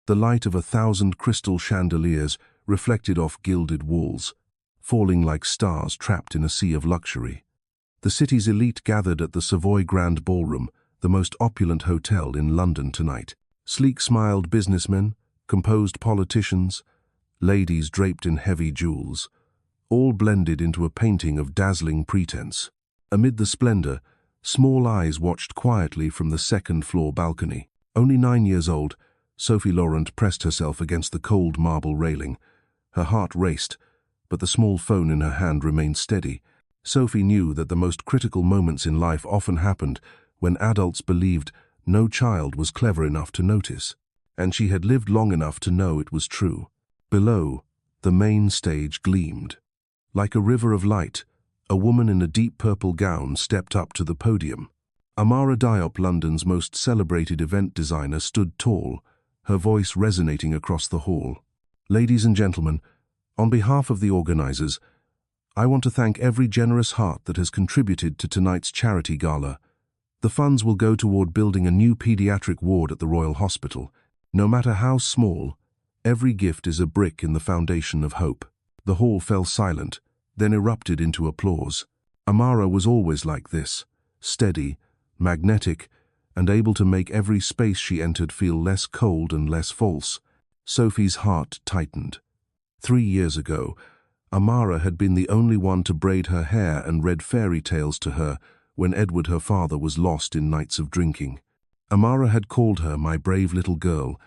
The light of 1,000 crystal chandeliers reflected off gilded walls, falling like stars trapped in a sea of luxury. The city's elite gathered at the Savoy Grand Ballroom, the most opulent hotel in London tonight. Sleek-smiled businessmen, composed politicians, ladies draped in heavy jewels, all blended into a painting of dazzling pretense. Amid the splendor, small eyes watched quietly from the second-floor balcony. Only 9 years old, Sophie Laurent pressed herself against the cold marble railing. Her heart raced, but the small phone in her hand remained steady. Sophie knew that the most critical moments in life often happened when adults believed no child was clever enough to notice, and she had lived long enough to know it was true. Below, the main stage gleamed. Like a river of light, a woman in a deep purple gown stepped up to the podium. Amara Diop, London's most celebrated event designer, stood tall, her voice resonating across the hall. "Ladies and gentlemen, on behalf of the organizers, I want to thank every generous heart that has contributed to tonight's charity gala. The funds will go toward building a new pediatric ward at the Royal Hospital. No matter how small, every gift is a brick in the foundation of hope." The hall fell silent, then erupted into applause. Amara was always like this, steady, magnetic, and able to make every space she entered feel less cold and less false. Sophie's heart tightened. 3 years ago, Amara had been the only one to braid her hair and read fairy tales to her when Edward, her father, was lost in nights of drinking. Amara had called her "my brave little girl"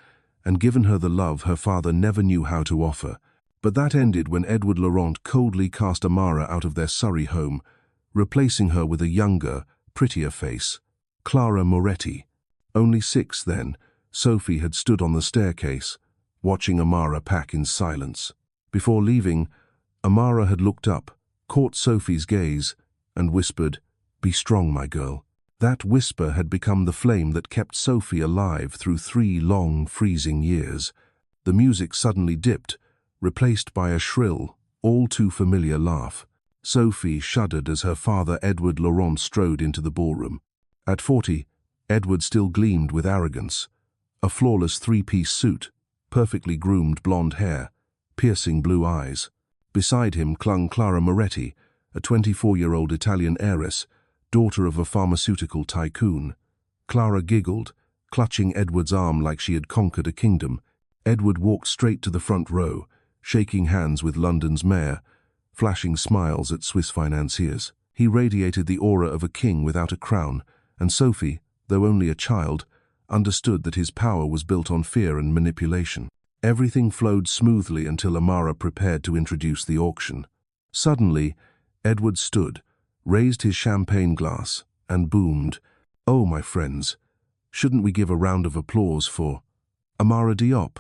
and given her the love her father never knew how to offer. But that ended when Edward Laurent coldly cast Amara out of their Surrey home, replacing her with a younger, prettier face, Clara Moretti. Only 6 then, Sophie had stood on the staircase, watching Amara pack in silence. Before leaving, Amara had looked up, caught Sophie's gaze, and whispered, "Be strong, my girl." That whisper had become the flame that kept Sophie alive through 3 long, freezing years. The music suddenly dipped, replaced by a shrill, all-too-familiar laugh. Sophie shuddered as her father Edward Laurent strode into the ballroom. At 40, Edward still gleamed with arrogance. A flawless 3-piece suit, perfectly groomed blonde hair, piercing blue eyes. Beside him clung Clara Moretti, a 24-year-old Italian heiress, daughter of a pharmaceutical tycoon. Clara giggled, clutching Edward's arm like she had conquered a kingdom. Edward walked straight to the front row, shaking hands with London's mayor, flashing smiles at Swiss financiers. He radiated the aura of a king without a crown, and Sophie, though only a child, understood that his power was built on fear and manipulation. Everything flowed smoothly until Amara prepared to introduce the auction. Suddenly, Edward stood, raised his champagne glass, and boomed, "Oh, my friends, shouldn't we give a round of applause for Amara Diop,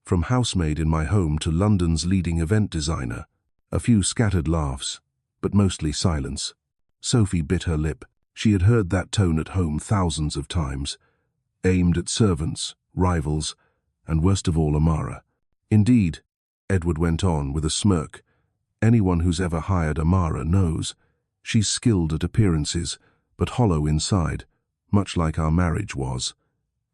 from housemaid in my home to London's leading event designer?" A few scattered laughs, but mostly silence. Sophie bit her lip. She had heard that tone at home thousands of times, aimed at servants, rivals, and worst of all, Amara. "Indeed," Edward went on with a smirk, "anyone who's ever hired Amara knows. She's skilled at appearances, but hollow inside, much like our marriage was.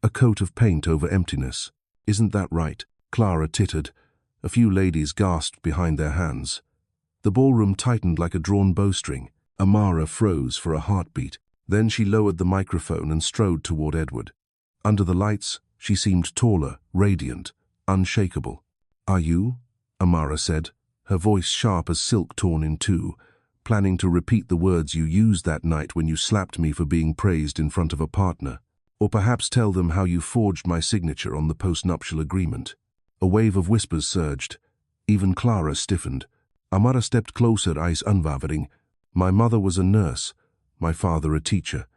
A coat of paint over emptiness. Isn't that right?" Clara tittered. A few ladies gasped behind their hands. The ballroom tightened like a drawn bowstring. Amara froze for a heartbeat. Then she lowered the microphone and strode toward Edward. Under the lights, she seemed taller, radiant, unshakable. "Are you?" Amara said, her voice sharp as silk torn in two, "planning to repeat the words you used that night when you slapped me for being praised in front of a partner? Or perhaps tell them how you forged my signature on the postnuptial agreement?" A wave of whispers surged. Even Clara stiffened. Amara stepped closer, eyes unwavering. "My mother was a nurse, my father a teacher.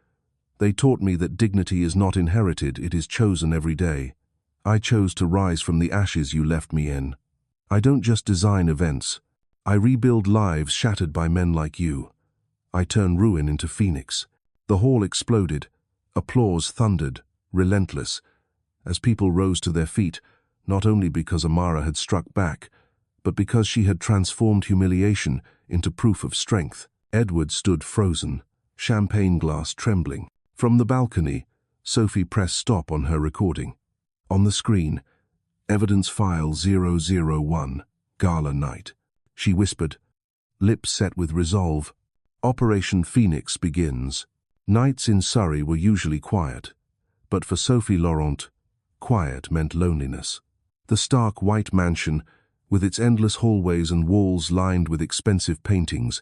They taught me that dignity is not inherited, it is chosen every day. I chose to rise from the ashes you left me in. I don't just design events. I rebuild lives shattered by men like you. I turn ruin into phoenix." The hall exploded. Applause thundered, relentless, as people rose to their feet, not only because Amara had struck back, but because she had transformed humiliation into proof of strength. Edward stood frozen, champagne glass trembling. From the balcony, Sophie pressed stop on her recording. On the screen, Evidence File 001, Gala Night. She whispered, lips set with resolve. Operation Phoenix begins. Nights in Surrey were usually quiet, but for Sophie Laurent, quiet meant loneliness. The stark white mansion, with its endless hallways and walls lined with expensive paintings,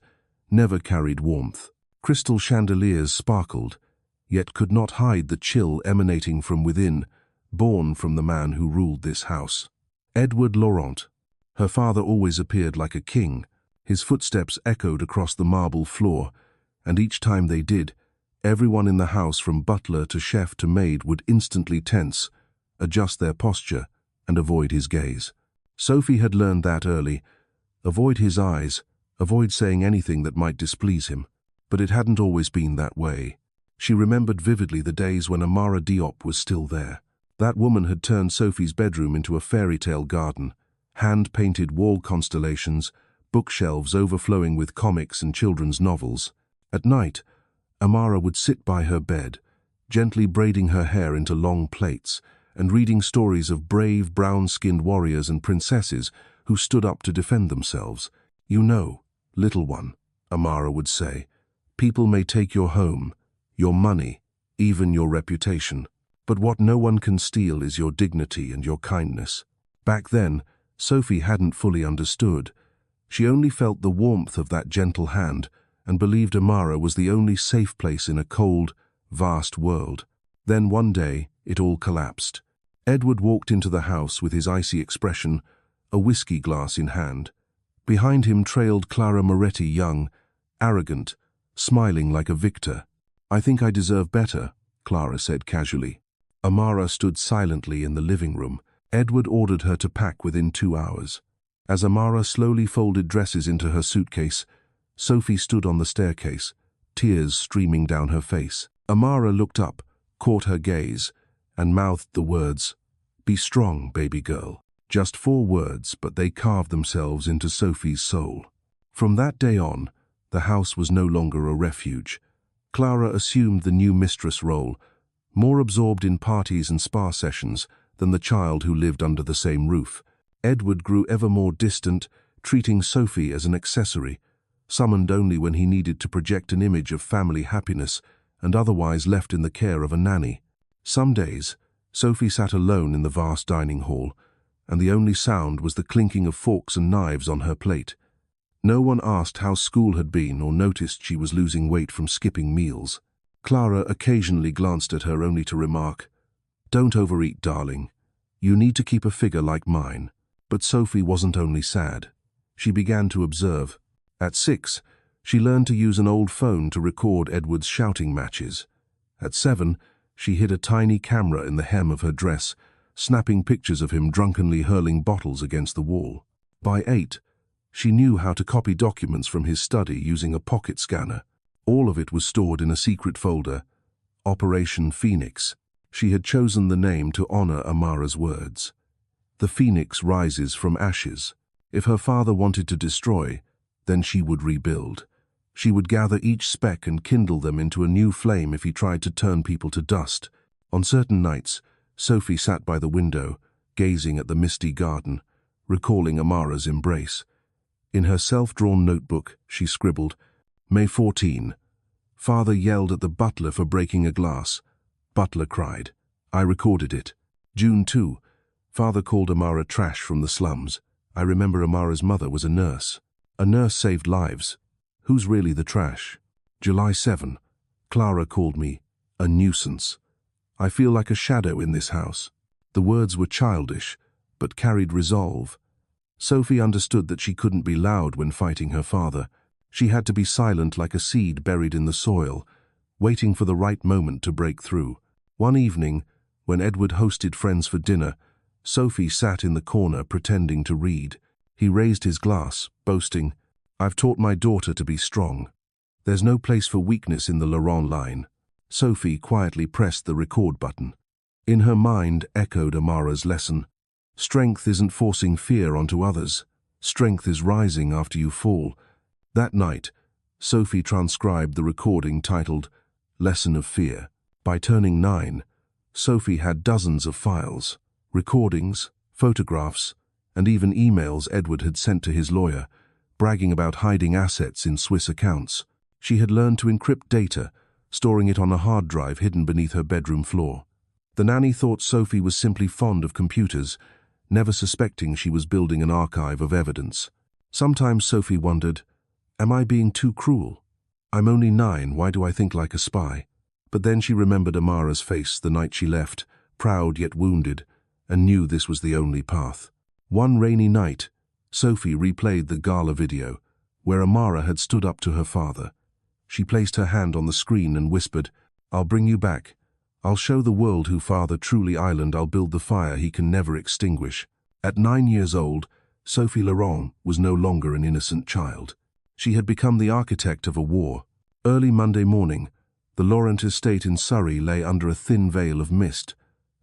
never carried warmth. Crystal chandeliers sparkled, yet could not hide the chill emanating from within, born from the man who ruled this house. Edward Laurent. Her father always appeared like a king. His footsteps echoed across the marble floor, and each time they did, everyone in the house from butler to chef to maid would instantly tense, adjust their posture, and avoid his gaze. Sophie had learned that early. Avoid his eyes, avoid saying anything that might displease him. But it hadn't always been that way. She remembered vividly the days when Amara Diop was still there. That woman had turned Sophie's bedroom into a fairy tale garden, hand-painted wall constellations, bookshelves overflowing with comics and children's novels. At night, Amara would sit by her bed, gently braiding her hair into long plaits, and reading stories of brave brown-skinned warriors and princesses who stood up to defend themselves. You know, little one, Amara would say, people may take your home, your money, even your reputation. But what no one can steal is your dignity and your kindness. Back then, Sophie hadn't fully understood. She only felt the warmth of that gentle hand and believed Amara was the only safe place in a cold, vast world. Then one day, it all collapsed. Edward walked into the house with his icy expression, a whiskey glass in hand. Behind him trailed Clara Moretti, young, arrogant, smiling like a victor. I think I deserve better, Clara said casually. Amara stood silently in the living room. Edward ordered her to pack within 2 hours. As Amara slowly folded dresses into her suitcase, Sophie stood on the staircase, tears streaming down her face. Amara looked up, caught her gaze, and mouthed the words, "Be strong, baby girl." Just 4 words, but they carved themselves into Sophie's soul. From that day on, the house was no longer a refuge. Clara assumed the new mistress role, more absorbed in parties and spa sessions than the child who lived under the same roof. Edward grew ever more distant, treating Sophie as an accessory, summoned only when he needed to project an image of family happiness and otherwise left in the care of a nanny. Some days, Sophie sat alone in the vast dining hall, and the only sound was the clinking of forks and knives on her plate. No one asked how school had been or noticed she was losing weight from skipping meals. Clara occasionally glanced at her only to remark, "Don't overeat, darling. You need to keep a figure like mine." But Sophie wasn't only sad. She began to observe. At 6, she learned to use an old phone to record Edward's shouting matches. At 7, she hid a tiny camera in the hem of her dress, snapping pictures of him drunkenly hurling bottles against the wall. By 8, she knew how to copy documents from his study using a pocket scanner. All of it was stored in a secret folder, Operation Phoenix. She had chosen the name to honor Amara's words. The phoenix rises from ashes. If her father wanted to destroy, then she would rebuild. She would gather each speck and kindle them into a new flame if he tried to turn people to dust. On certain nights, Sophie sat by the window, gazing at the misty garden, recalling Amara's embrace. In her self-drawn notebook, she scribbled, May 14. Father yelled at the butler for breaking a glass. Butler cried. I recorded it. June 2. Father called Amara trash from the slums. I remember Amara's mother was a nurse. A nurse saved lives. Who's really the trash? July 7. Clara called me a nuisance. I feel like a shadow in this house. The words were childish, but carried resolve. Sophie understood that she couldn't be loud when fighting her father. She had to be silent like a seed buried in the soil, waiting for the right moment to break through. One evening, when Edward hosted friends for dinner, Sophie sat in the corner pretending to read. He raised his glass, boasting, I've taught my daughter to be strong. There's no place for weakness in the Laurent line. Sophie quietly pressed the record button. In her mind echoed Amara's lesson. Strength isn't forcing fear onto others. Strength is rising after you fall. That night, Sophie transcribed the recording titled Lesson of Fear. By turning 9, Sophie had dozens of files, recordings, photographs, and even emails Edward had sent to his lawyer, bragging about hiding assets in Swiss accounts. She had learned to encrypt data, storing it on a hard drive hidden beneath her bedroom floor. The nanny thought Sophie was simply fond of computers, never suspecting she was building an archive of evidence. Sometimes Sophie wondered, am I being too cruel? I'm only 9, why do I think like a spy? But then she remembered Amara's face the night she left, proud yet wounded, and knew this was the only path. One rainy night, Sophie replayed the gala video, where Amara had stood up to her father. She placed her hand on the screen and whispered, I'll bring you back. I'll show the world who Father truly island. I'll build the fire he can never extinguish. At 9 years old, Sophie Laurent was no longer an innocent child. She had become the architect of a war. Early Monday morning, the Laurent estate in Surrey lay under a thin veil of mist.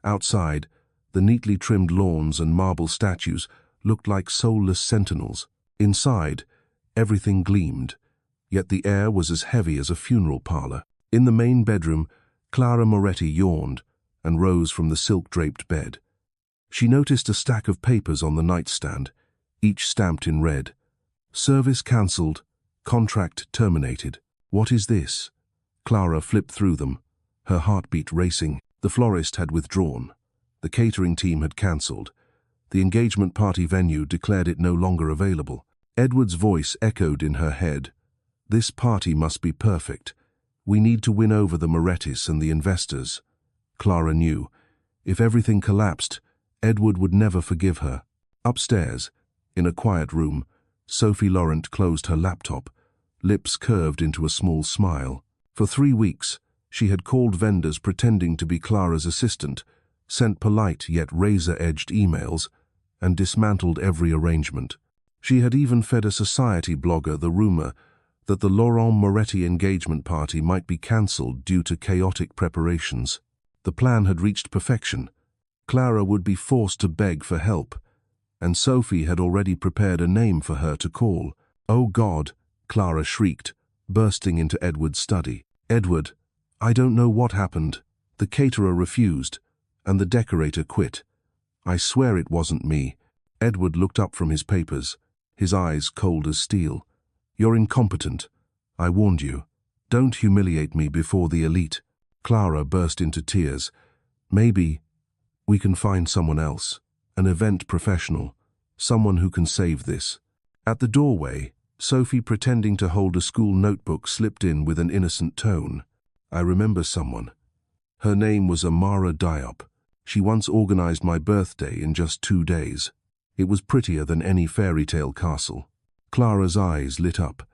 Outside, the neatly trimmed lawns and marble statues looked like soulless sentinels. Inside, everything gleamed, yet the air was as heavy as a funeral parlor. In the main bedroom, Clara Moretti yawned and rose from the silk-draped bed. She noticed a stack of papers on the nightstand, each stamped in red. Service cancelled, contract terminated. What is this? Clara flipped through them, her heartbeat racing. The florist had withdrawn. The catering team had cancelled. The engagement party venue declared it no longer available. Edward's voice echoed in her head. This party must be perfect. We need to win over the Morettis and the investors. Clara knew. If everything collapsed, Edward would never forgive her. Upstairs, in a quiet room, Sophie Laurent closed her laptop, lips curved into a small smile. For 3 weeks, she had called vendors pretending to be Clara's assistant, sent polite yet razor-edged emails, and dismantled every arrangement. She had even fed a society blogger the rumor that the Laurent Moretti engagement party might be cancelled due to chaotic preparations. The plan had reached perfection. Clara would be forced to beg for help, and Sophie had already prepared a name for her to call. "Oh God," Clara shrieked, bursting into Edward's study. "Edward, I don't know what happened. The caterer refused, and the decorator quit. I swear it wasn't me." Edward looked up from his papers, his eyes cold as steel. "You're incompetent. I warned you. Don't humiliate me before the elite." Clara burst into tears. "Maybe we can find someone else, an event professional, someone who can save this." At the doorway, Sophie, pretending to hold a school notebook, slipped in with an innocent tone. "I remember someone. Her name was Amara Diop. She once organized my birthday in just 2 days. It was prettier than any fairy tale castle." Clara's eyes lit up.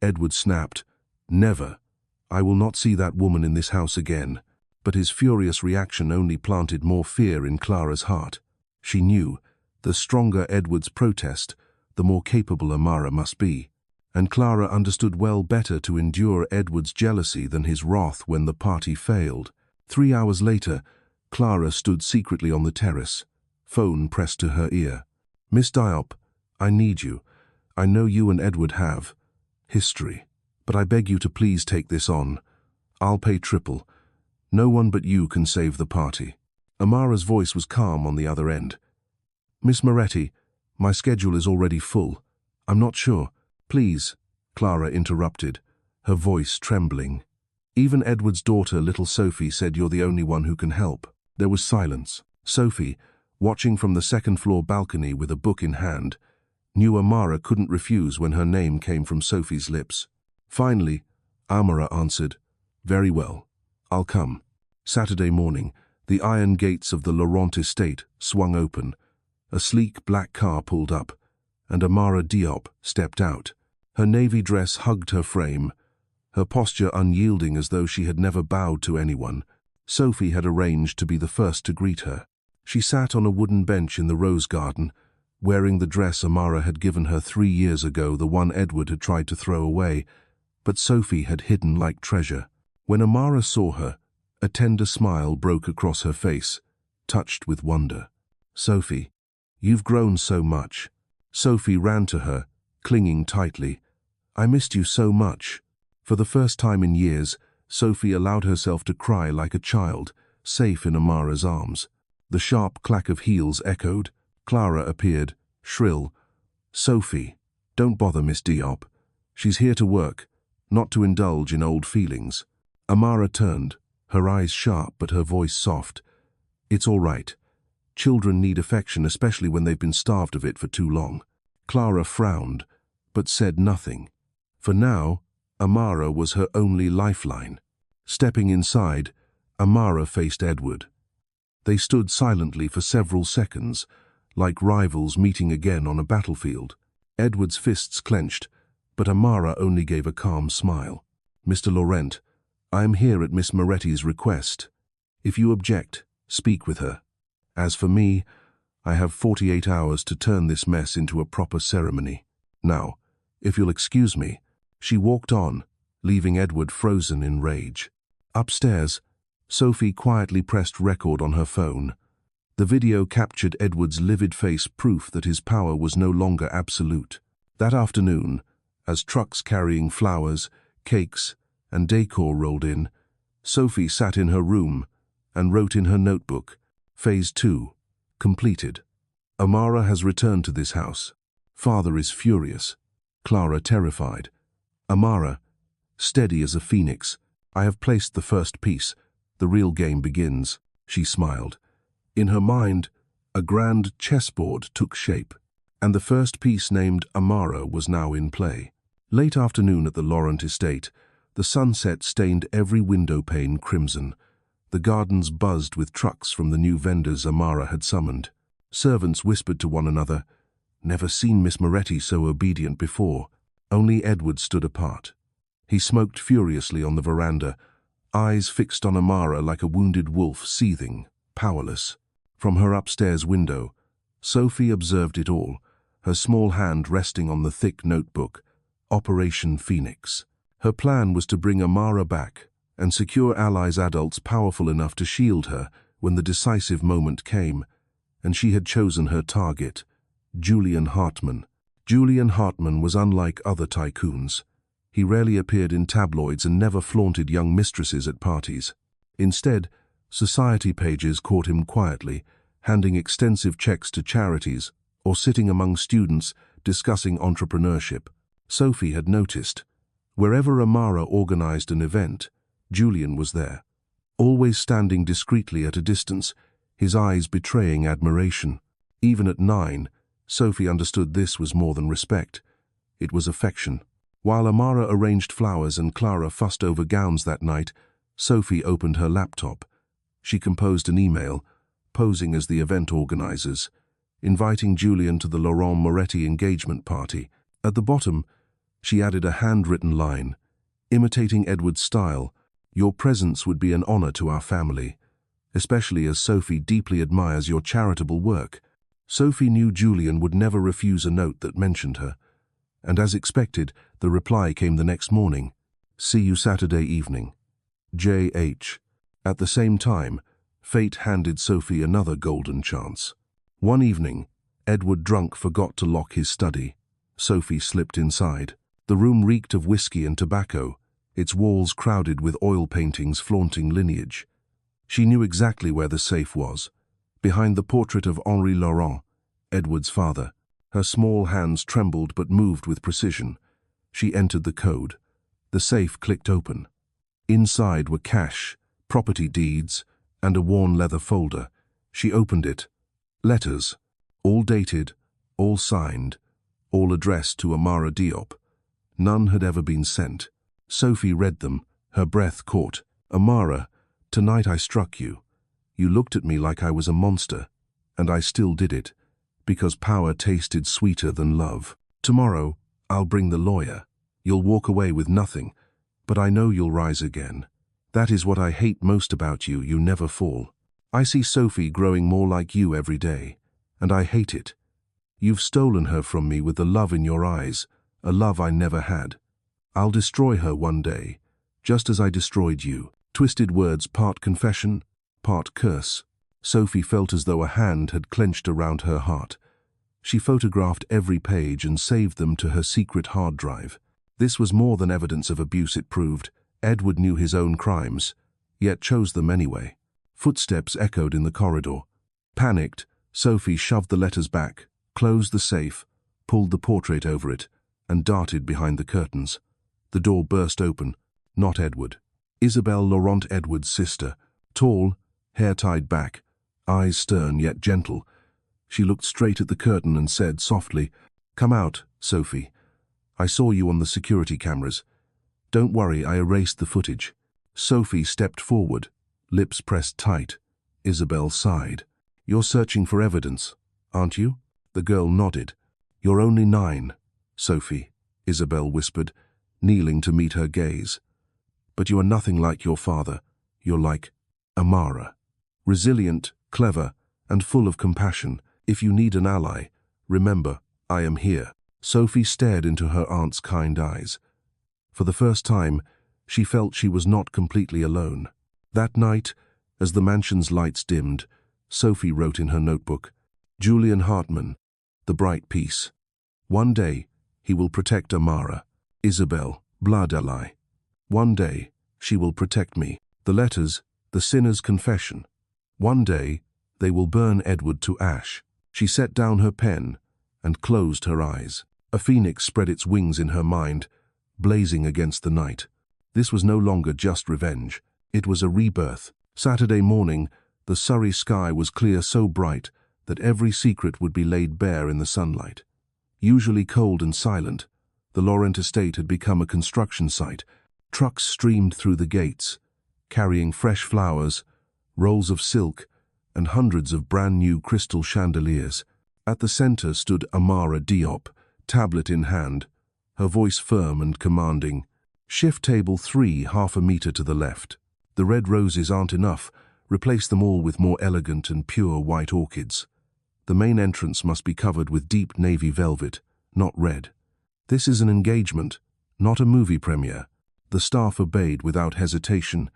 Edward snapped, "Never. I will not see that woman in this house again." But his furious reaction only planted more fear in Clara's heart. She knew, the stronger Edward's protest, the more capable Amara must be. And Clara understood well better to endure Edward's jealousy than his wrath when the party failed. 3 hours later, Clara stood secretly on the terrace, phone pressed to her ear. "Miss Diop, I need you. I know you and Edward have history, but I beg you to please take this on. I'll pay triple. No one but you can save the party." Amara's voice was calm on the other end. "Miss Moretti, my schedule is already full. I'm not sure." "Please," Clara interrupted, her voice trembling. "Even Edward's daughter, little Sophie, said you're the only one who can help." There was silence. Sophie, watching from the second-floor balcony with a book in hand, knew Amara couldn't refuse when her name came from Sophie's lips. Finally, Amara answered, "Very well, I'll come." Saturday morning, the iron gates of the Laurent estate swung open. A sleek black car pulled up, and Amara Diop stepped out. Her navy dress hugged her frame, her posture unyielding as though she had never bowed to anyone. Sophie had arranged to be the first to greet her. She sat on a wooden bench in the rose garden, wearing the dress Amara had given her 3 years ago, the one Edward had tried to throw away, but Sophie had hidden like treasure. When Amara saw her, a tender smile broke across her face, touched with wonder. "Sophie, you've grown so much." Sophie ran to her, clinging tightly. "I missed you so much." For the first time in years, Sophie allowed herself to cry like a child, safe in Amara's arms. The sharp clack of heels echoed. Clara appeared, shrill. "Sophie, don't bother Miss Diop. She's here to work, not to indulge in old feelings." Amara turned, her eyes sharp but her voice soft. "It's all right. Children need affection, especially when they've been starved of it for too long." Clara frowned, but said nothing. For now, Amara was her only lifeline. Stepping inside, Amara faced Edward. They stood silently for several seconds, like rivals meeting again on a battlefield. Edward's fists clenched, but Amara only gave a calm smile. "Mr. Laurent, I am here at Miss Moretti's request. If you object, speak with her. As for me, I have 48 hours to turn this mess into a proper ceremony. Now, if you'll excuse me." She walked on, leaving Edward frozen in rage. Upstairs, Sophie quietly pressed record on her phone. The video captured Edward's livid face, proof that his power was no longer absolute. That afternoon, as trucks carrying flowers, cakes, and decor rolled in, Sophie sat in her room and wrote in her notebook, "Phase 2, completed. Amara has returned to this house. Father is furious. Clara terrified. Amara, steady as a phoenix. I have placed the first piece. The real game begins." She smiled. In her mind, a grand chessboard took shape, and the first piece named Amara was now in play. Late afternoon at the Laurent estate, the sunset stained every window pane crimson. The gardens buzzed with trucks from the new vendors Amara had summoned. Servants whispered to one another, "Never seen Miss Moretti so obedient before." Only Edward stood apart. He smoked furiously on the veranda, eyes fixed on Amara like a wounded wolf, seething, powerless. From her upstairs window, Sophie observed it all, her small hand resting on the thick notebook, Operation Phoenix. Her plan was to bring Amara back and secure allies, adults powerful enough to shield her when the decisive moment came, and she had chosen her target, Julian Hartman. Julian Hartman was unlike other tycoons. He rarely appeared in tabloids and never flaunted young mistresses at parties. Instead, society pages caught him quietly, handing extensive checks to charities or sitting among students discussing entrepreneurship. Sophie had noticed. Wherever Amara organized an event, Julian was there, always standing discreetly at a distance, his eyes betraying admiration. Even at 9, Sophie understood this was more than respect. It was affection. While Amara arranged flowers and Clara fussed over gowns that night, Sophie opened her laptop. She composed an email, posing as the event organizers, inviting Julian to the Laurent Moretti engagement party. At the bottom, she added a handwritten line, imitating Edward's style, "Your presence would be an honor to our family, especially as Sophie deeply admires your charitable work." Sophie knew Julian would never refuse a note that mentioned her, and as expected, the reply came the next morning. "See you Saturday evening. J.H." At the same time, fate handed Sophie another golden chance. One evening, Edward, drunk, forgot to lock his study. Sophie slipped inside. The room reeked of whiskey and tobacco, its walls crowded with oil paintings flaunting lineage. She knew exactly where the safe was, behind the portrait of Henri Laurent, Edward's father. Her small hands trembled but moved with precision. She entered the code. The safe clicked open. Inside were cash, property deeds, and a worn leather folder. She opened it. Letters, all dated, all signed, all addressed to Amara Diop. None had ever been sent. Sophie read them, her breath caught. "Amara, tonight I struck you. You looked at me like I was a monster, and I still did it, because power tasted sweeter than love. Tomorrow, I'll bring the lawyer. You'll walk away with nothing, but I know you'll rise again. That is what I hate most about you, you never fall. I see Sophie growing more like you every day, and I hate it. You've stolen her from me with the love in your eyes, a love I never had. I'll destroy her one day, just as I destroyed you." Twisted words, part confession, part curse. Sophie felt as though a hand had clenched around her heart. She photographed every page and saved them to her secret hard drive. This was more than evidence of abuse, it proved. Edward knew his own crimes, yet chose them anyway. Footsteps echoed in the corridor. Panicked, Sophie shoved the letters back, closed the safe, pulled the portrait over it, and darted behind the curtains. The door burst open. Not Edward. Isabelle Laurent, Edward's sister. Tall, hair tied back, eyes stern yet gentle. She looked straight at the curtain and said softly, "Come out, Sophie. I saw you on the security cameras. Don't worry, I erased the footage." Sophie stepped forward, lips pressed tight. Isabelle sighed. "You're searching for evidence, aren't you?" The girl nodded. "You're only 9, Sophie," Isabelle whispered, kneeling to meet her gaze. "But you are nothing like your father. You're like Amara. Resilient, clever, and full of compassion. If you need an ally, remember, I am here." Sophie stared into her aunt's kind eyes. For the first time, she felt she was not completely alone. That night, as the mansion's lights dimmed, Sophie wrote in her notebook, "Julian Hartman, the bright peace. One day, he will protect Amara. Isabelle, blood ally. One day, she will protect me." The letters, the sinner's confession. One day, they will burn Edward to ash. She set down her pen and closed her eyes. A phoenix spread its wings in her mind, blazing against the night. This was no longer just revenge. It was a rebirth. Saturday morning, the Surrey sky was clear, so bright that every secret would be laid bare in the sunlight. Usually cold and silent, the Laurent estate had become a construction site. Trucks streamed through the gates, carrying fresh flowers, rolls of silk, and hundreds of brand-new crystal chandeliers. At the center stood Amara Diop, tablet in hand, her voice firm and commanding. "Shift table 3 half a meter to the left. The red roses aren't enough. Replace them all with more elegant and pure white orchids. The main entrance must be covered with deep navy velvet, not red. This is an engagement, not a movie premiere." The staff obeyed without hesitation,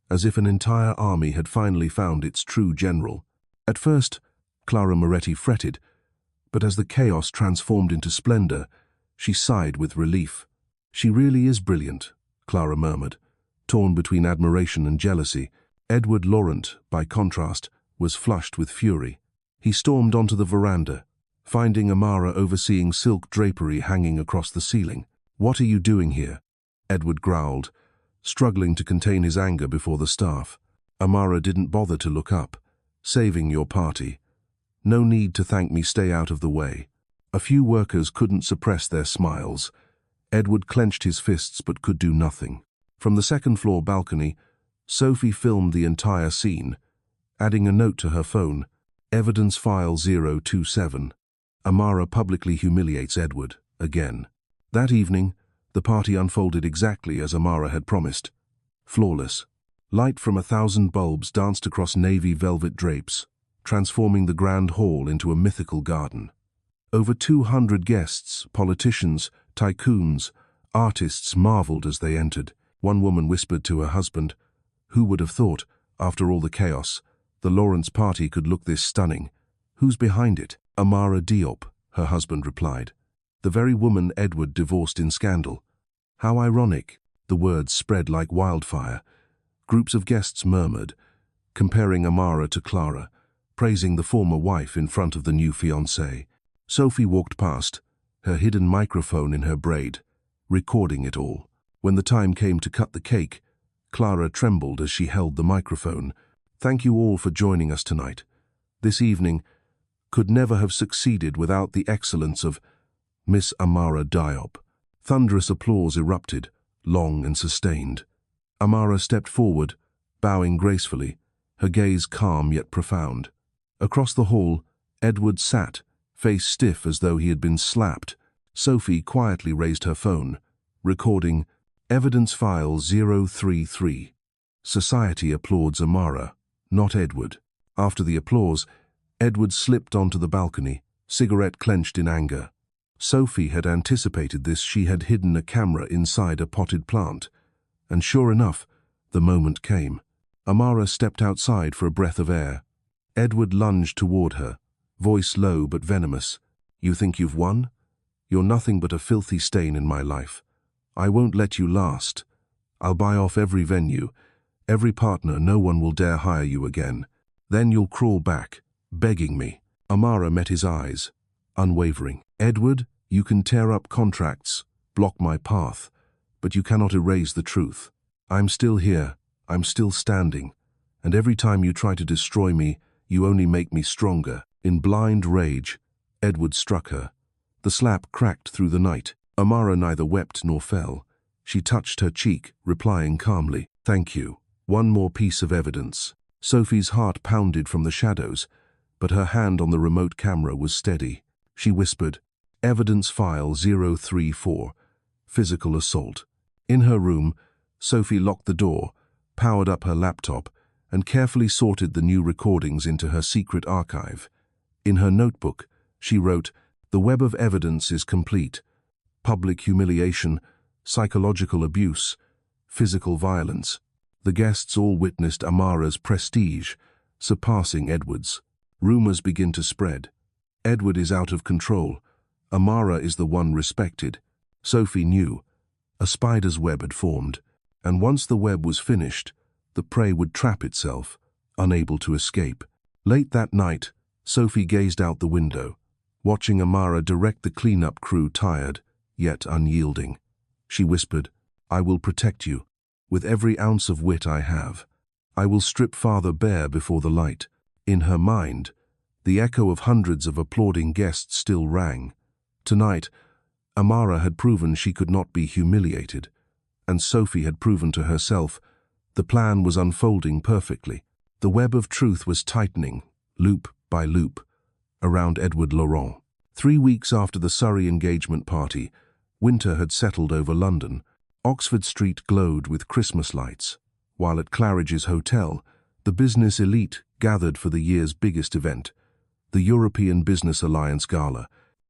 as if an entire army had finally found its true general. At first, Clara Moretti fretted, but as the chaos transformed into splendor, she sighed with relief. "She really is brilliant," Clara murmured, torn between admiration and jealousy. Edward Laurent, by contrast, was flushed with fury. He stormed onto the veranda, finding Amara overseeing silk drapery hanging across the ceiling. "What are you doing here?" Edward growled, struggling to contain his anger before the staff. Amara didn't bother to look up. "Saving your party. No need to thank me, stay out of the way." A few workers couldn't suppress their smiles. Edward clenched his fists but could do nothing. From the second-floor balcony, Sophie filmed the entire scene, adding a note to her phone, "Evidence file 027. Amara publicly humiliates Edward, again." That evening, the party unfolded exactly as Amara had promised. Flawless. Light from 1,000 bulbs danced across navy velvet drapes, transforming the grand hall into a mythical garden. Over 200 guests, politicians, tycoons, artists marveled as they entered. One woman whispered to her husband, "Who would have thought, after all the chaos, the Laurent's party could look this stunning? Who's behind it?" "Amara Diop," her husband replied. "The very woman Edward divorced in scandal." "How ironic." The words spread like wildfire. Groups of guests murmured, comparing Amara to Clara, praising the former wife in front of the new fiancé. Sophie walked past, her hidden microphone in her braid, recording it all. When the time came to cut the cake, Clara trembled as she held the microphone. "Thank you all for joining us tonight. This evening could never have succeeded without the excellence of Miss Amara Diop." Thunderous applause erupted, long and sustained. Amara stepped forward, bowing gracefully, her gaze calm yet profound. Across the hall, Edward sat, face stiff as though he had been slapped. Sophie quietly raised her phone, recording Evidence File 033. Society applauds Amara, not Edward. After the applause, Edward slipped onto the balcony, cigarette clenched in anger. Sophie had anticipated this. She had hidden a camera inside a potted plant. And sure enough, the moment came. Amara stepped outside for a breath of air. Edward lunged toward her, voice low but venomous. "You think you've won? You're nothing but a filthy stain in my life. I won't let you last. I'll buy off every venue, every partner. No one will dare hire you again. Then you'll crawl back, begging me. Amara met his eyes, unwavering. "Edward, you can tear up contracts, block my path, but you cannot erase the truth. I'm still here, I'm still standing, and every time you try to destroy me, you only make me stronger." In blind rage, Edward struck her. The slap cracked through the night. Amara neither wept nor fell. She touched her cheek, replying calmly, "Thank you. One more piece of evidence." Sophie's heart pounded from the shadows, but her hand on the remote camera was steady. She whispered, "Evidence file 034, physical assault." In her room, Sophie locked the door, powered up her laptop, and carefully sorted the new recordings into her secret archive. In her notebook, she wrote, "The web of evidence is complete. Public humiliation, psychological abuse, physical violence. The guests all witnessed Amara's prestige, surpassing Edward's. Rumors begin to spread. Edward is out of control. Amara is the one respected." Sophie knew. A spider's web had formed, and once the web was finished, the prey would trap itself, unable to escape. Late that night, Sophie gazed out the window, watching Amara direct the cleanup crew, tired, yet unyielding. She whispered, "I will protect you, with every ounce of wit I have. I will strip father bare before the light." In her mind, the echo of hundreds of applauding guests still rang. Tonight, Amara had proven she could not be humiliated, and Sophie had proven to herself the plan was unfolding perfectly. The web of truth was tightening, loop by loop, around Edward Laurent. 3 weeks after the Surrey engagement party, winter had settled over London. Oxford Street glowed with Christmas lights, while at Claridge's hotel, the business elite gathered for the year's biggest event, the European Business Alliance Gala.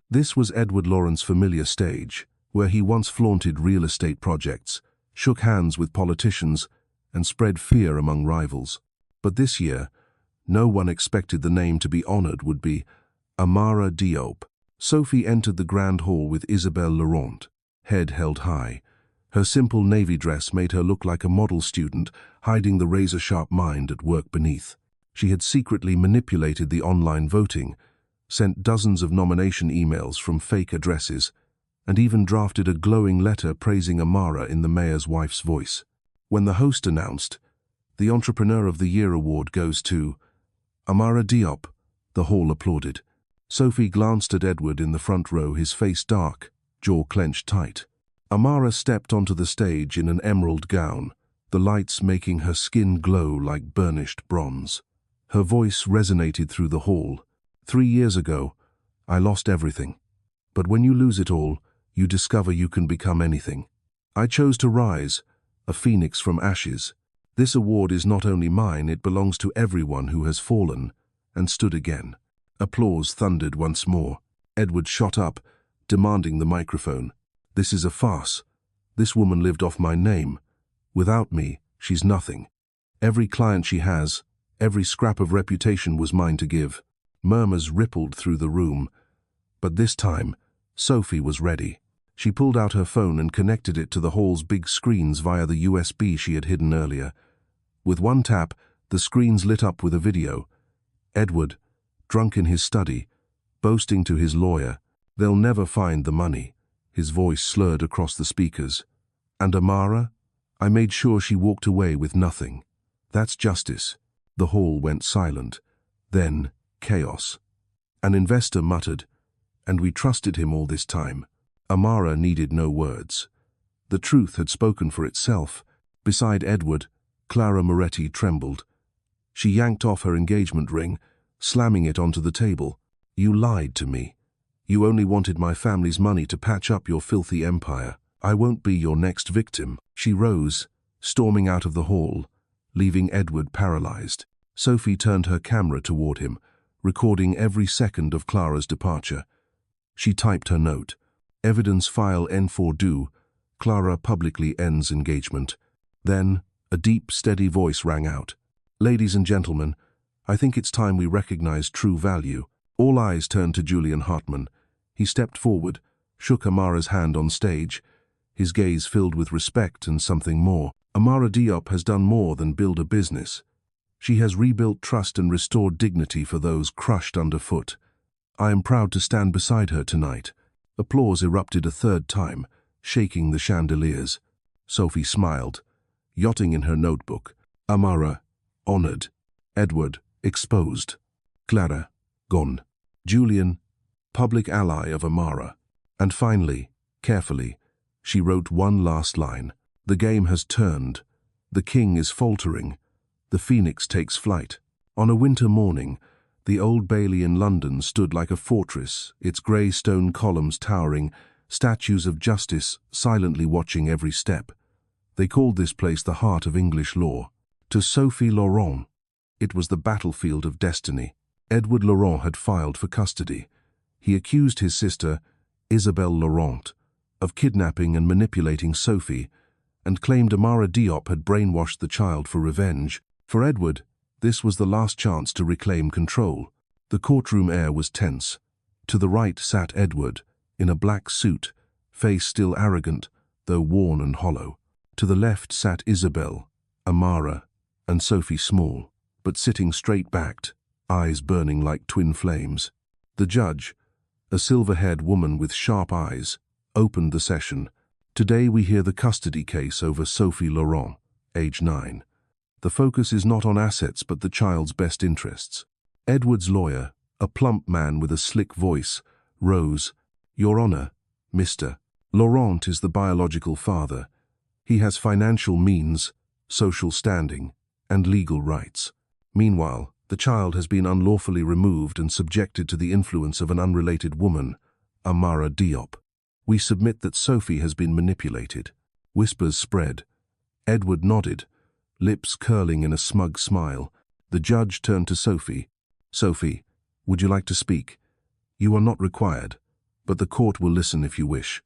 This was Edward Laurent's familiar stage, where he once flaunted real estate projects, shook hands with politicians, and spread fear among rivals. But this year, no one expected the name to be honored would be Amara Diop. Sophie entered the grand hall with Isabelle Laurent, head held high. Her simple navy dress made her look like a model student, hiding the razor-sharp mind at work beneath. She had secretly manipulated the online voting, sent dozens of nomination emails from fake addresses, and even drafted a glowing letter praising Amara in the mayor's wife's voice. When the host announced, "The Entrepreneur of the Year award goes to Amara Diop," the hall applauded. Sophie glanced at Edward in the front row, his face dark, jaw clenched tight. Amara stepped onto the stage in an emerald gown, the lights making her skin glow like burnished bronze. Her voice resonated through the hall. "3 years ago, I lost everything. But when you lose it all, you discover you can become anything. I chose to rise, a phoenix from ashes. This award is not only mine, it belongs to everyone who has fallen and stood again." Applause thundered once more. Edward shot up, demanding the microphone. "This is a farce. This woman lived off my name. Without me, she's nothing. Every client she has, every scrap of reputation was mine to give." Murmurs rippled through the room, but this time, Sophie was ready. She pulled out her phone and connected it to the hall's big screens via the USB she had hidden earlier. With one tap, the screens lit up with a video. Edward, drunk in his study, boasting to his lawyer, "They'll never find the money." His voice slurred across the speakers. "And Amara? I made sure she walked away with nothing. That's justice." The hall went silent. Then, chaos. An investor muttered, "And we trusted him all this time." Amara needed no words. The truth had spoken for itself. Beside Edward, Clara Moretti trembled. She yanked off her engagement ring, slamming it onto the table. "You lied to me. You only wanted my family's money to patch up your filthy empire. I won't be your next victim." She rose, storming out of the hall, leaving Edward paralyzed. Sophie turned her camera toward him, recording every second of Clara's departure. She typed her note. "Evidence file N4 Clara publicly ends engagement." Then, a deep, steady voice rang out. "Ladies and gentlemen, I think it's time we recognize true value." All eyes turned to Julian Hartman. He stepped forward, shook Amara's hand on stage, his gaze filled with respect and something more. "Amara Diop has done more than build a business. She has rebuilt trust and restored dignity for those crushed underfoot. I am proud to stand beside her tonight. Applause erupted a third time, shaking the chandeliers. Sophie smiled, yachting in her notebook. Amara, honored. Edward, exposed. Clara, gone. Julian, public ally of Amara. And finally, carefully, she wrote one last line. The game has turned. The king is faltering. The phoenix takes flight. On a winter morning, the Old Bailey in London stood like a fortress, its grey stone columns towering, statues of justice silently watching every step. They called this place the heart of English law. To Sophie Laurent, it was the battlefield of destiny. Edward Laurent had filed for custody. He accused his sister, Isabelle Laurent, of kidnapping and manipulating Sophie, and claimed Amara Diop had brainwashed the child for revenge. For Edward, this was the last chance to reclaim control. The courtroom air was tense. To the right sat Edward, in a black suit, face still arrogant, though worn and hollow. To the left sat Isabelle, Amara, and Sophie Small, but sitting straight-backed, eyes burning like twin flames. The judge, a silver-haired woman with sharp eyes, opened the session. Today we hear the custody case over Sophie Laurent, age 9. The focus is not on assets but the child's best interests. Edward's lawyer, a plump man with a slick voice, rose. Your Honor, Mr. Laurent is the biological father. He has financial means, social standing, and legal rights. Meanwhile, the child has been unlawfully removed and subjected to the influence of an unrelated woman, Amara Diop. We submit that Sophie has been manipulated. Whispers spread. Edward nodded, lips curling in a smug smile. The judge turned to Sophie. Sophie, would you like to speak? You are not required, but the court will listen if you wish.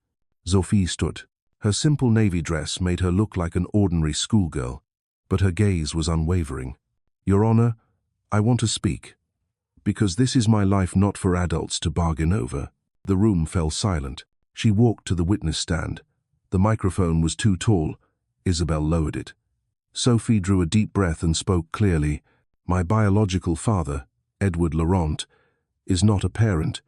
Sophie stood. Her simple navy dress made her look like an ordinary schoolgirl, but her gaze was unwavering. Your Honor, I want to speak, because this is my life not for adults to bargain over. The room fell silent. She walked to the witness stand. The microphone was too tall. Isabelle lowered it. Sophie drew a deep breath and spoke clearly. My biological father, Edward Laurent, is not a parent.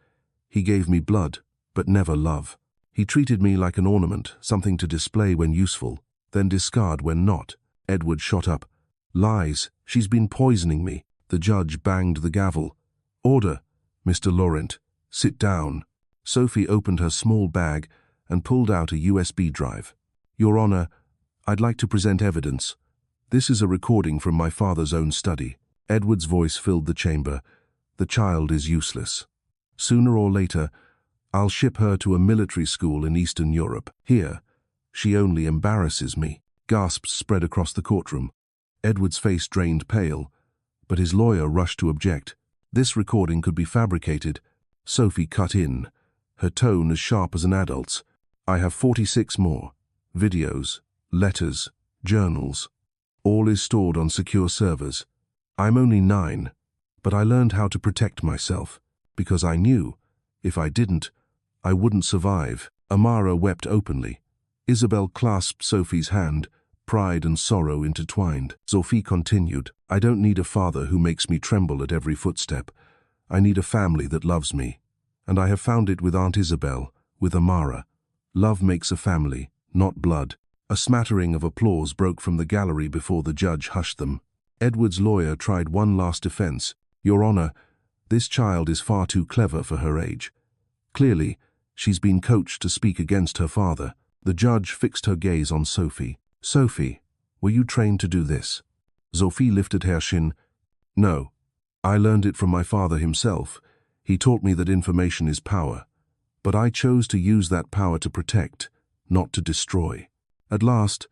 He gave me blood, but never love. He treated me like an ornament, something to display when useful, then discard when not. Edward shot up. Lies. She's been poisoning me. The judge banged the gavel. Order, Mr. Laurent. Sit down. Sophie opened her small bag and pulled out a USB drive. Your Honor, I'd like to present evidence. This is a recording from my father's own study. Edward's voice filled the chamber. The child is useless. Sooner or later, I'll ship her to a military school in Eastern Europe. Here, she only embarrasses me. Gasps spread across the courtroom. Edward's face drained pale, but his lawyer rushed to object. This recording could be fabricated. Sophie cut in, her tone as sharp as an adult's. I have 46 more. Videos, letters, journals. All is stored on secure servers. I'm only 9, but I learned how to protect myself, because I knew, if I didn't, I wouldn't survive. Amara wept openly. Isabelle clasped Sophie's hand, pride and sorrow intertwined. Sophie continued, I don't need a father who makes me tremble at every footstep. I need a family that loves me. And I have found it with Aunt Isabelle, with Amara. Love makes a family, not blood. A smattering of applause broke from the gallery before the judge hushed them. Edward's lawyer tried one last defense. Your Honor, this child is far too clever for her age. Clearly, she's been coached to speak against her father. The judge fixed her gaze on Sophie. Sophie, were you trained to do this? Sophie lifted her chin. No. I learned it from my father himself. He taught me that information is power. But I chose to use that power to protect, not to destroy. At last,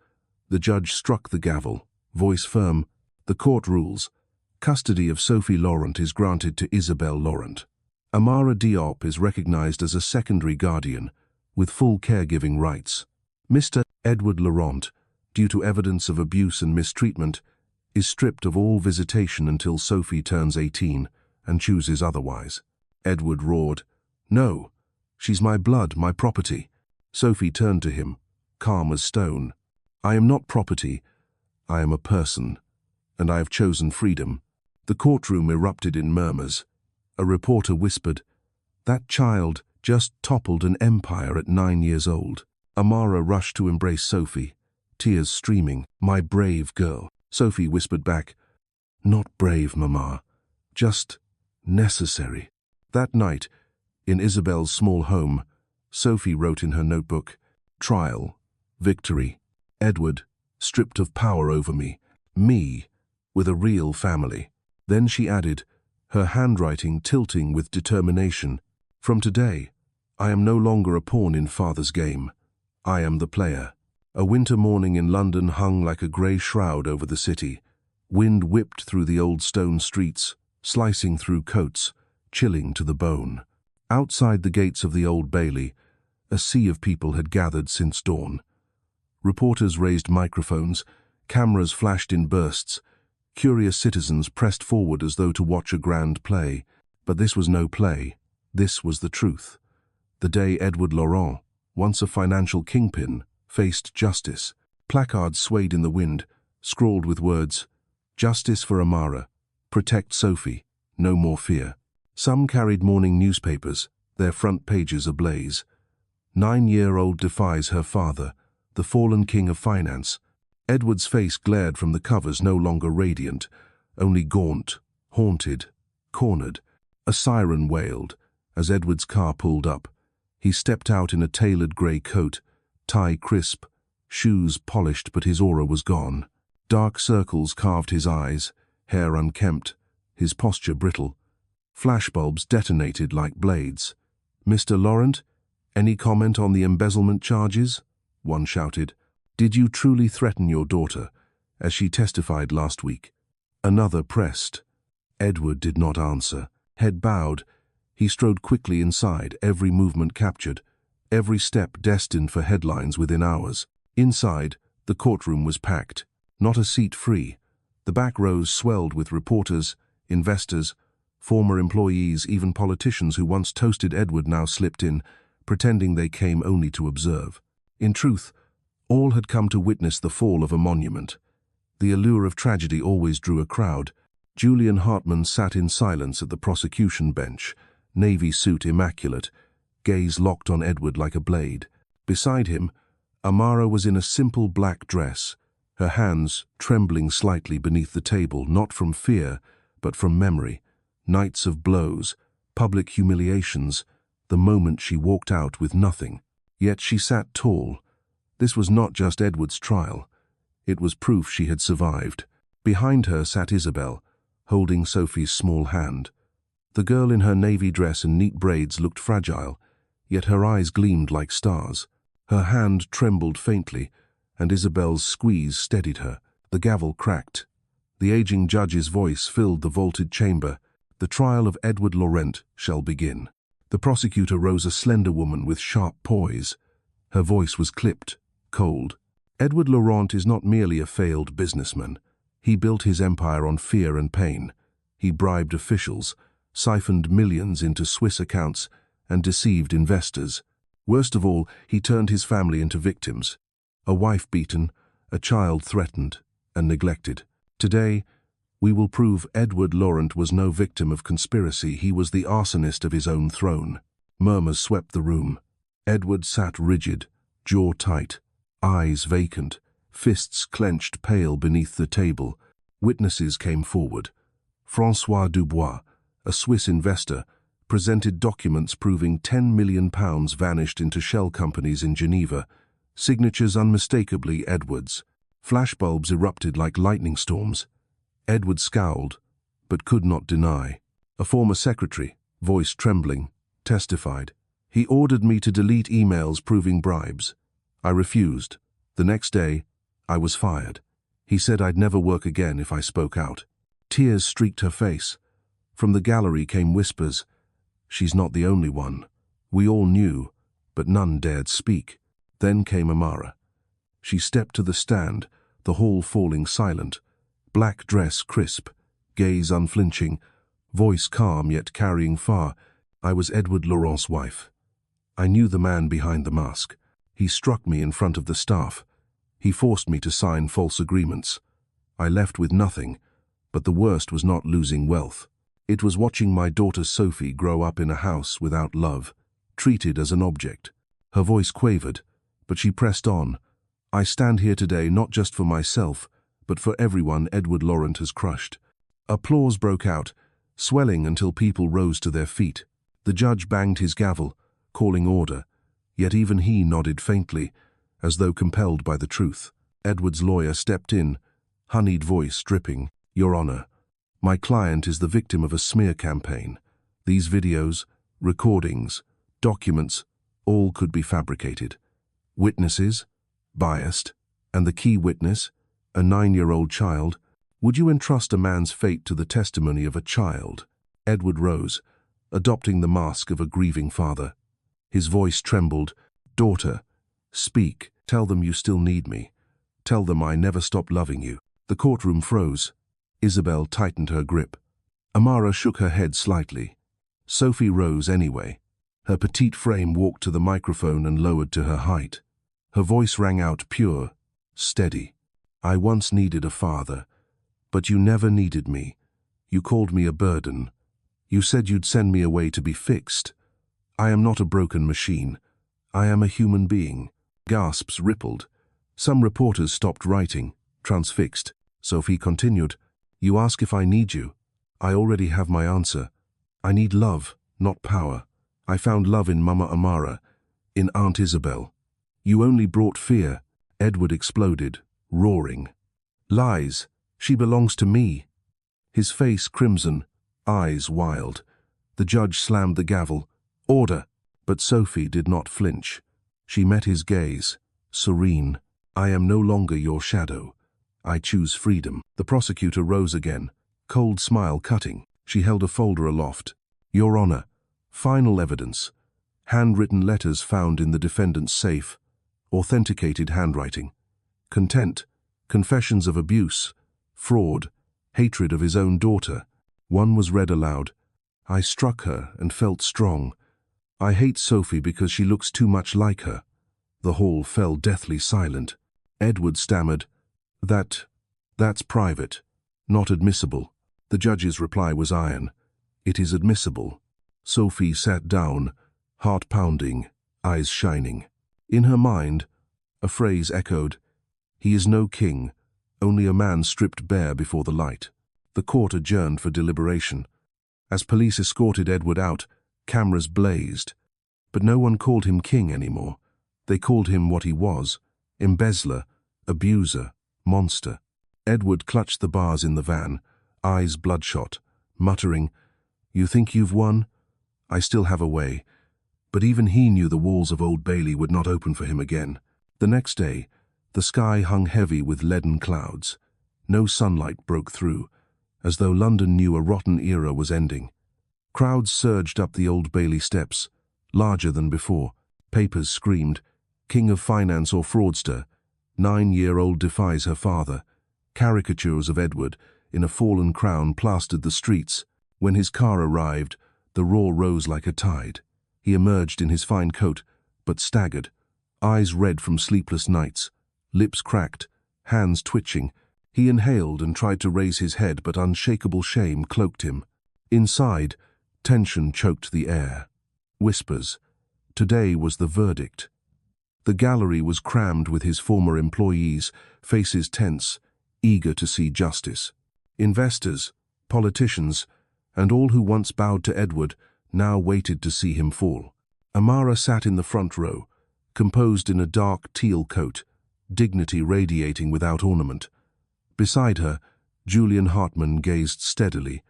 the judge struck the gavel, voice firm. The court rules. Custody of Sophie Laurent is granted to Isabelle Laurent. Amara Diop is recognized as a secondary guardian, with full caregiving rights. Mr. Edward Laurent, due to evidence of abuse and mistreatment, is stripped of all visitation until Sophie turns 18 and chooses otherwise. Edward roared, No, she's my blood, my property. Sophie turned to him, calm as stone. I am not property, I am a person, and I have chosen freedom. The courtroom erupted in murmurs. A reporter whispered, That child just toppled an empire at 9 years old. Amara rushed to embrace Sophie, tears streaming. "My brave girl." Sophie whispered back, "Not brave, Mama, just necessary." That night, in Isabel's small home, Sophie wrote in her notebook, "Trial, victory, Edward, stripped of power over me, with a real family." Then she added, her handwriting tilting with determination, "From today, I am no longer a pawn in Father's game. I am the player." A winter morning in London hung like a grey shroud over the city. Wind whipped through the old stone streets, slicing through coats, chilling to the bone. Outside the gates of the Old Bailey, a sea of people had gathered since dawn. Reporters raised microphones, cameras flashed in bursts. Curious citizens pressed forward as though to watch a grand play. But this was no play. This was the truth. The day Edward Laurent, once a financial kingpin, faced justice. Placards swayed in the wind, scrawled with words, "Justice for Amara. Protect Sophie. No more fear." Some carried morning newspapers, their front pages ablaze. 9-year-old defies her father, the fallen king of finance. Edward's face glared from the covers, no longer radiant, only gaunt, haunted, cornered. A siren wailed as Edward's car pulled up. He stepped out in a tailored grey coat, tie crisp, shoes polished, but his aura was gone. Dark circles carved his eyes, hair unkempt, his posture brittle. Flashbulbs detonated like blades. "Mr. Laurent, any comment on the embezzlement charges?" one shouted. "Did you truly threaten your daughter, as she testified last week?" Another pressed. Edward did not answer. Head bowed, he strode quickly inside, every movement captured, every step destined for headlines within hours. Inside, the courtroom was packed, not a seat free. The back rows swelled with reporters, investors, former employees, even politicians who once toasted Edward now slipped in, pretending they came only to observe. In truth, all had come to witness the fall of a monument. The allure of tragedy always drew a crowd. Julian Hartman sat in silence at the prosecution bench, navy suit immaculate, gaze locked on Edward like a blade. Beside him, Amara was in a simple black dress, her hands trembling slightly beneath the table, not from fear, but from memory. Nights of blows, public humiliations, the moment she walked out with nothing. Yet she sat tall. This was not just Edward's trial. It was proof she had survived. Behind her sat Isabel, holding Sophie's small hand. The girl in her navy dress and neat braids looked fragile, yet her eyes gleamed like stars. Her hand trembled faintly, and Isabel's squeeze steadied her. The gavel cracked. The aging judge's voice filled the vaulted chamber. "The trial of Edward Laurent shall begin." The prosecutor rose, a slender woman with sharp poise. Her voice was clipped, cold. "Edward Laurent is not merely a failed businessman. He built his empire on fear and pain. He bribed officials, siphoned millions into Swiss accounts, and deceived investors. Worst of all, he turned his family into victims. A wife beaten, a child threatened and neglected. Today, we will prove Edward Laurent was no victim of conspiracy. He was the arsonist of his own throne." Murmurs swept the room. Edward sat rigid, jaw tight, eyes vacant, fists clenched, pale beneath the table. Witnesses came forward. François Dubois, a Swiss investor, presented documents proving £10 million vanished into shell companies in Geneva, signatures unmistakably Edward's. Flashbulbs erupted like lightning storms. Edward scowled, but could not deny. A former secretary, voice trembling, testified. "He ordered me to delete emails proving bribes. I refused. The next day, I was fired. He said I'd never work again if I spoke out." Tears streaked her face. From the gallery came whispers. "She's not the only one." We all knew, but none dared speak. Then came Amara. She stepped to the stand, the hall falling silent. Black dress crisp, gaze unflinching, voice calm yet carrying far. "I was Edward Laurent's wife. I knew the man behind the mask. He struck me in front of the staff. He forced me to sign false agreements. I left with nothing, but the worst was not losing wealth. It was watching my daughter Sophie grow up in a house without love, treated as an object. Her voice quavered, but she pressed on. I stand here today not just for myself, but for everyone Edward Laurent has crushed. Applause broke out, swelling until people rose to their feet. The judge banged his gavel, calling order, yet even he nodded faintly, as though compelled by the truth. Edward's lawyer stepped in, honeyed voice dripping. Your Honor, my client is the victim of a smear campaign. These videos, recordings, documents, all could be fabricated. Witnesses, biased, and the key witness, a 9-year-old child. Would you entrust a man's fate to the testimony of a child? Edward rose, adopting the mask of a grieving father. His voice trembled. Daughter, speak. Tell them you still need me. Tell them I never stopped loving you. The courtroom froze. Isabel tightened her grip. Amara shook her head slightly. Sophie rose anyway. Her petite frame walked to the microphone and lowered to her height. Her voice rang out pure, steady. I once needed a father, but you never needed me. You called me a burden. You said you'd send me away to be fixed. I am not a broken machine. I am a human being. Gasps rippled. Some reporters stopped writing, transfixed. Sophie continued. You ask if I need you. I already have my answer. I need love, not power. I found love in Mama Amara, in Aunt Isabel. You only brought fear. Edward exploded, roaring. Lies. She belongs to me. His face crimson, eyes wild. The judge slammed the gavel. Order. But Sophie did not flinch. She met his gaze, serene. I am no longer your shadow. I choose freedom. The prosecutor rose again, cold smile cutting. She held a folder aloft. Your Honor, final evidence. Handwritten letters found in the defendant's safe. Authenticated handwriting. Content. Confessions of abuse. Fraud. Hatred of his own daughter. One was read aloud. I struck her and felt strong. I hate Sophie because she looks too much like her. The hall fell deathly silent. Edward stammered. That's private, not admissible. The judge's reply was iron. It is admissible. Sophie sat down, heart pounding, eyes shining. In her mind, a phrase echoed, he is no king, only a man stripped bare before the light. The court adjourned for deliberation. As police escorted Edward out, cameras blazed. But no one called him king anymore. They called him what he was, embezzler, abuser, monster. Edward clutched the bars in the van, eyes bloodshot, muttering, You think you've won? I still have a way. But even he knew the walls of Old Bailey would not open for him again. The next day, the sky hung heavy with leaden clouds. No sunlight broke through, as though London knew a rotten era was ending. Crowds surged up the Old Bailey steps, larger than before. Papers screamed, King of finance or fraudster. 9-year-old defies her father. Caricatures of Edward, in a fallen crown, plastered the streets. When his car arrived, the roar rose like a tide. He emerged in his fine coat, but staggered, eyes red from sleepless nights, lips cracked, hands twitching. He inhaled and tried to raise his head, but unshakable shame cloaked him. Inside, tension choked the air. Whispers. Today was the verdict. The gallery was crammed with his former employees, faces tense, eager to see justice. Investors, politicians, and all who once bowed to Edward now waited to see him fall. Amara sat in the front row, composed in a dark teal coat, dignity radiating without ornament. Beside her, Julian Hartman gazed steadily,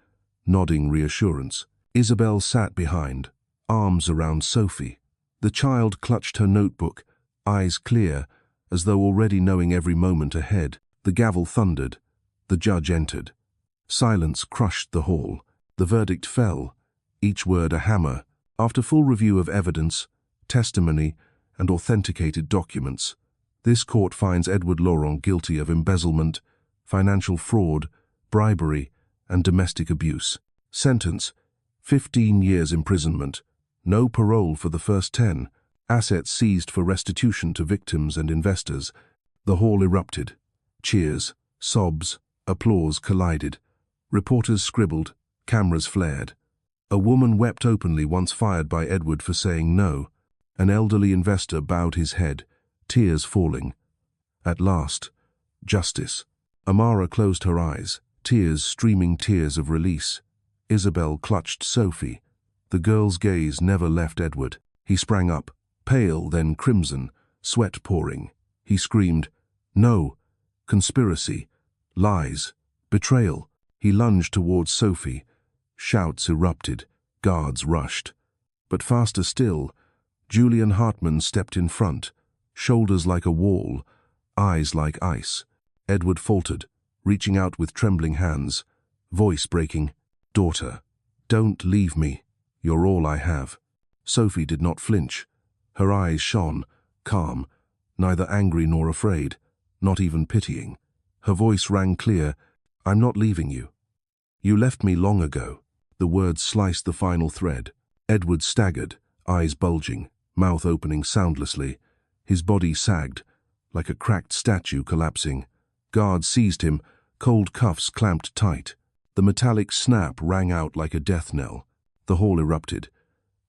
nodding reassurance. Isabel sat behind, arms around Sophie. The child clutched her notebook, eyes clear, as though already knowing every moment ahead. The gavel thundered. The judge entered. Silence crushed the hall. The verdict fell, each word a hammer. After full review of evidence, testimony, and authenticated documents, this court finds Edward Laurent guilty of embezzlement, financial fraud, bribery, and domestic abuse. Sentence: 15 years imprisonment, no parole for the first 10, assets seized for restitution to victims and investors. The hall erupted. Cheers, sobs, applause collided. Reporters scribbled, Cameras flared. A woman wept openly, once fired by Edward for saying no. An elderly investor bowed his head, tears falling. At last, justice. Amara closed her eyes, tears streaming, tears of release. Isabel clutched Sophie. The girl's gaze never left Edward. He sprang up, pale, then crimson, sweat pouring. He screamed, "No! Conspiracy! Lies! Betrayal!" He lunged towards Sophie. Shouts erupted. Guards rushed. But faster still, Julian Hartman stepped in front, shoulders like a wall, eyes like ice. Edward faltered, reaching out with trembling hands, voice breaking, "Daughter, don't leave me. You're all I have." Sophie did not flinch. Her eyes shone, calm, neither angry nor afraid, not even pitying. Her voice rang clear, "I'm not leaving you. You left me long ago." The words sliced the final thread. Edward staggered, eyes bulging, mouth opening soundlessly. His body sagged, like a cracked statue collapsing. Guards seized him, cold cuffs clamped tight. The metallic snap rang out like a death knell. The hall erupted.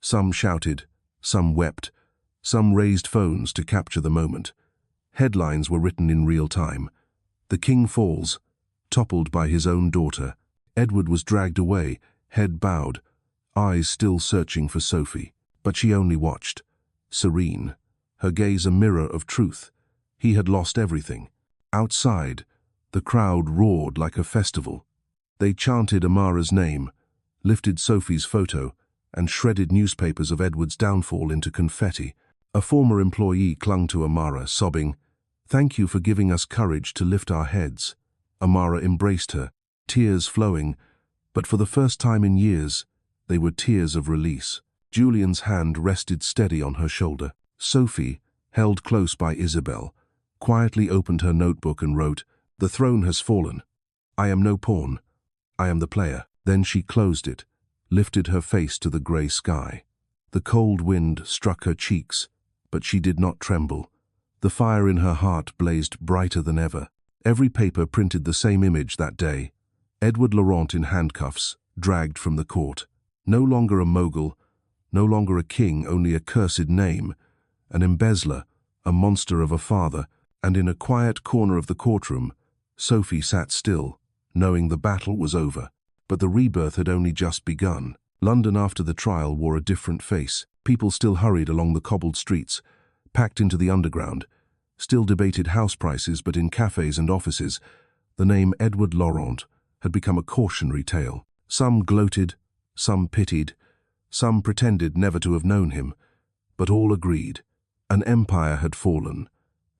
Some shouted, some wept, some raised phones to capture the moment. Headlines were written in real time. "The king falls, toppled by his own daughter." Edward was dragged away, head bowed, eyes still searching for Sophie. But she only watched, serene, her gaze a mirror of truth. He had lost everything. Outside, the crowd roared like a festival. They chanted Amara's name, lifted Sophie's photo, and shredded newspapers of Edward's downfall into confetti. A former employee clung to Amara, sobbing, "Thank you for giving us courage to lift our heads." Amara embraced her, tears flowing, but for the first time in years, they were tears of release. Julian's hand rested steady on her shoulder. Sophie, held close by Isabel, quietly opened her notebook and wrote, "The throne has fallen. I am no pawn. I am the player." Then she closed it, lifted her face to the grey sky. The cold wind struck her cheeks, but she did not tremble. The fire in her heart blazed brighter than ever. Every paper printed the same image that day. Edward Laurent in handcuffs, dragged from the court. No longer a mogul, no longer a king, only a cursed name, an embezzler, a monster of a father. And in a quiet corner of the courtroom, Sophie sat still, knowing the battle was over. But the rebirth had only just begun. London after the trial wore a different face. People still hurried along the cobbled streets, packed into the underground, still debated house prices, but in cafes and offices, the name Edward Laurent had become a cautionary tale. Some gloated, some pitied, some pretended never to have known him, but all agreed. An empire had fallen,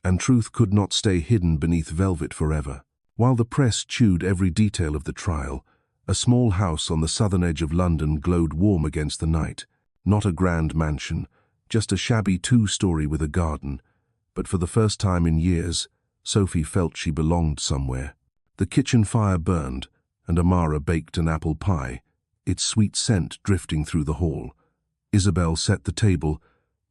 and truth could not stay hidden beneath velvet forever. While the press chewed every detail of the trial, a small house on the southern edge of London glowed warm against the night. Not a grand mansion, just a shabby two-story with a garden. But for the first time in years, Sophie felt she belonged somewhere. The kitchen fire burned, and Amara baked an apple pie, its sweet scent drifting through the hall. Isabel set the table.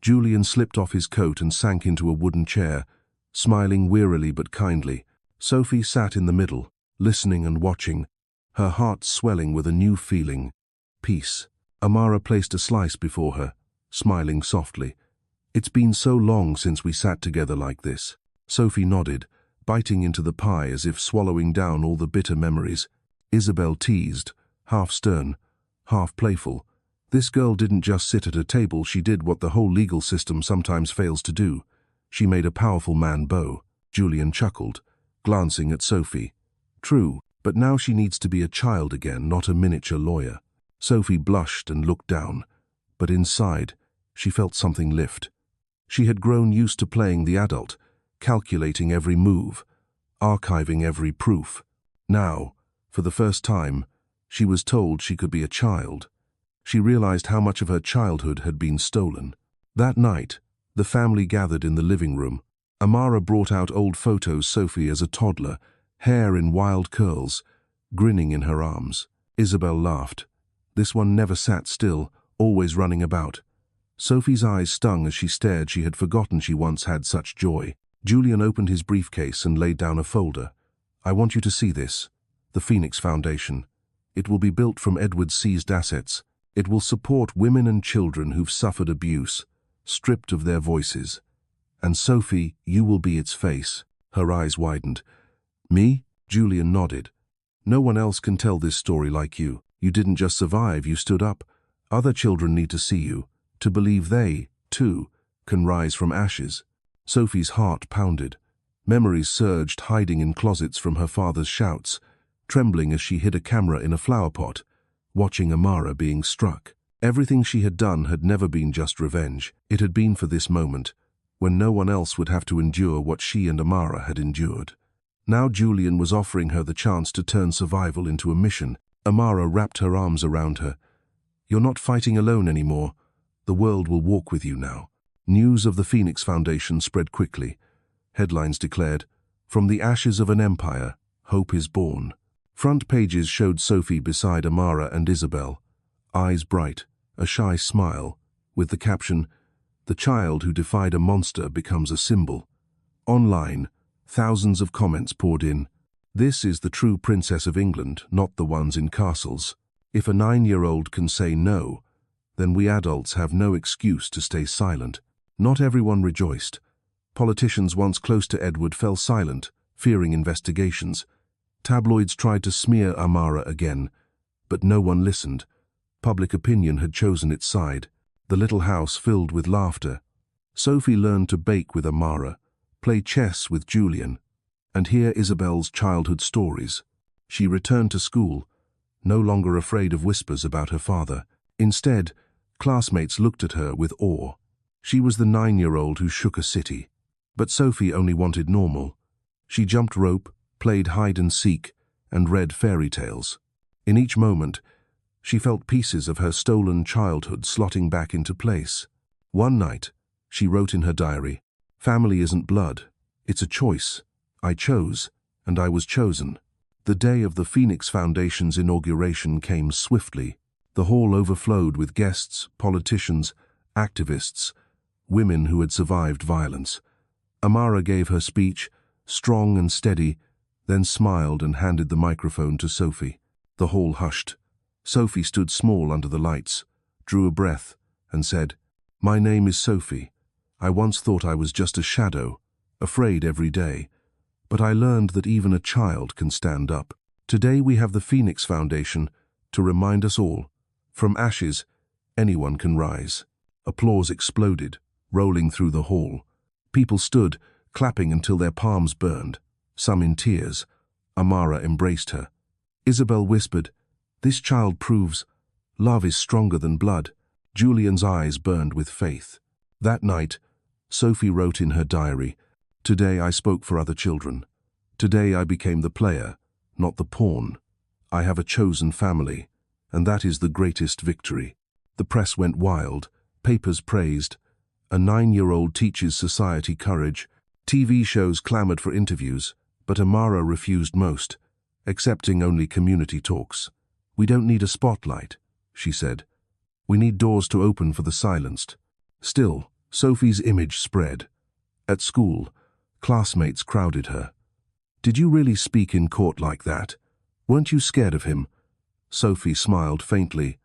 Julian slipped off his coat and sank into a wooden chair, smiling wearily but kindly. Sophie sat in the middle, listening and watching, her heart swelling with a new feeling, peace. Amara placed a slice before her, smiling softly. "It's been so long since we sat together like this." Sophie nodded, biting into the pie as if swallowing down all the bitter memories. Isabel teased, half stern, half playful. This girl didn't just sit at a table, she did what the whole legal system sometimes fails to do. She made a powerful man bow. Julian chuckled, glancing at Sophie. "True, but now she needs to be a child again, not a miniature lawyer." Sophie blushed and looked down, but inside, she felt something lift. She had grown used to playing the adult, calculating every move, archiving every proof. Now, for the first time, she was told she could be a child. She realized how much of her childhood had been stolen. That night, the family gathered in the living room. Amara brought out old photos Sophie as a toddler, hair in wild curls, grinning in her arms. Isabel laughed. This one never sat still, always running about. Sophie's eyes stung as she stared. She had forgotten she once had such joy. Julian opened his briefcase and laid down a folder. "I want you to see this. The Phoenix Foundation. It will be built from Edward's seized assets. It will support women and children who've suffered abuse, stripped of their voices. And Sophie, you will be its face." Her eyes widened. "Me?" Julian nodded. "No one else can tell this story like you. You didn't just survive, you stood up. Other children need to see you, to believe they, too, can rise from ashes." Sophie's heart pounded. Memories surged, hiding in closets from her father's shouts, trembling as she hid a camera in a flower pot, watching Amara being struck. Everything she had done had never been just revenge. It had been for this moment, when no one else would have to endure what she and Amara had endured. Now Julian was offering her the chance to turn survival into a mission. Amara wrapped her arms around her. "You're not fighting alone anymore. The world will walk with you now." News of the Phoenix Foundation spread quickly. Headlines declared, "From the ashes of an empire, hope is born." Front pages showed Sophie beside Amara and Isabel, eyes bright, a shy smile, with the caption, "The child who defied a monster becomes a symbol." Online, thousands of comments poured in. "This is the true Princess of England, not the ones in castles. If a 9-year-old can say no, then we adults have no excuse to stay silent." Not everyone rejoiced. Politicians once close to Edward fell silent, fearing investigations. Tabloids tried to smear Amara again, but no one listened. Public opinion had chosen its side. The little house filled with laughter. Sophie learned to bake with Amara, play chess with Julian, and hear Isabel's childhood stories. She returned to school, no longer afraid of whispers about her father. Instead, classmates looked at her with awe. She was the 9-year-old who shook a city. But Sophie only wanted normal. She jumped rope, played hide-and-seek, and read fairy tales. In each moment, she felt pieces of her stolen childhood slotting back into place. One night, she wrote in her diary, "Family isn't blood. It's a choice. I chose, and I was chosen." The day of the Phoenix Foundation's inauguration came swiftly. The hall overflowed with guests, politicians, activists, women who had survived violence. Amara gave her speech, strong and steady, then smiled and handed the microphone to Sophie. The hall hushed. Sophie stood small under the lights, drew a breath, and said, "My name is Sophie. I once thought I was just a shadow, afraid every day. But I learned that even a child can stand up. Today we have the Phoenix Foundation to remind us all, from ashes, anyone can rise." Applause exploded, rolling through the hall. People stood, clapping until their palms burned, some in tears. Amara embraced her. Isabel whispered, "This child proves love is stronger than blood." Julian's eyes burned with faith. That night, Sophie wrote in her diary, "Today I spoke for other children. Today I became the player, not the pawn. I have a chosen family, and that is the greatest victory." The press went wild, papers praised. A 9-year-old teaches society courage. TV shows clamored for interviews, but Amara refused most, accepting only community talks. "We don't need a spotlight," she said. "We need doors to open for the silenced." Still, Sophie's image spread. At school, classmates crowded her. "Did you really speak in court like that? Weren't you scared of him?" Sophie smiled faintly.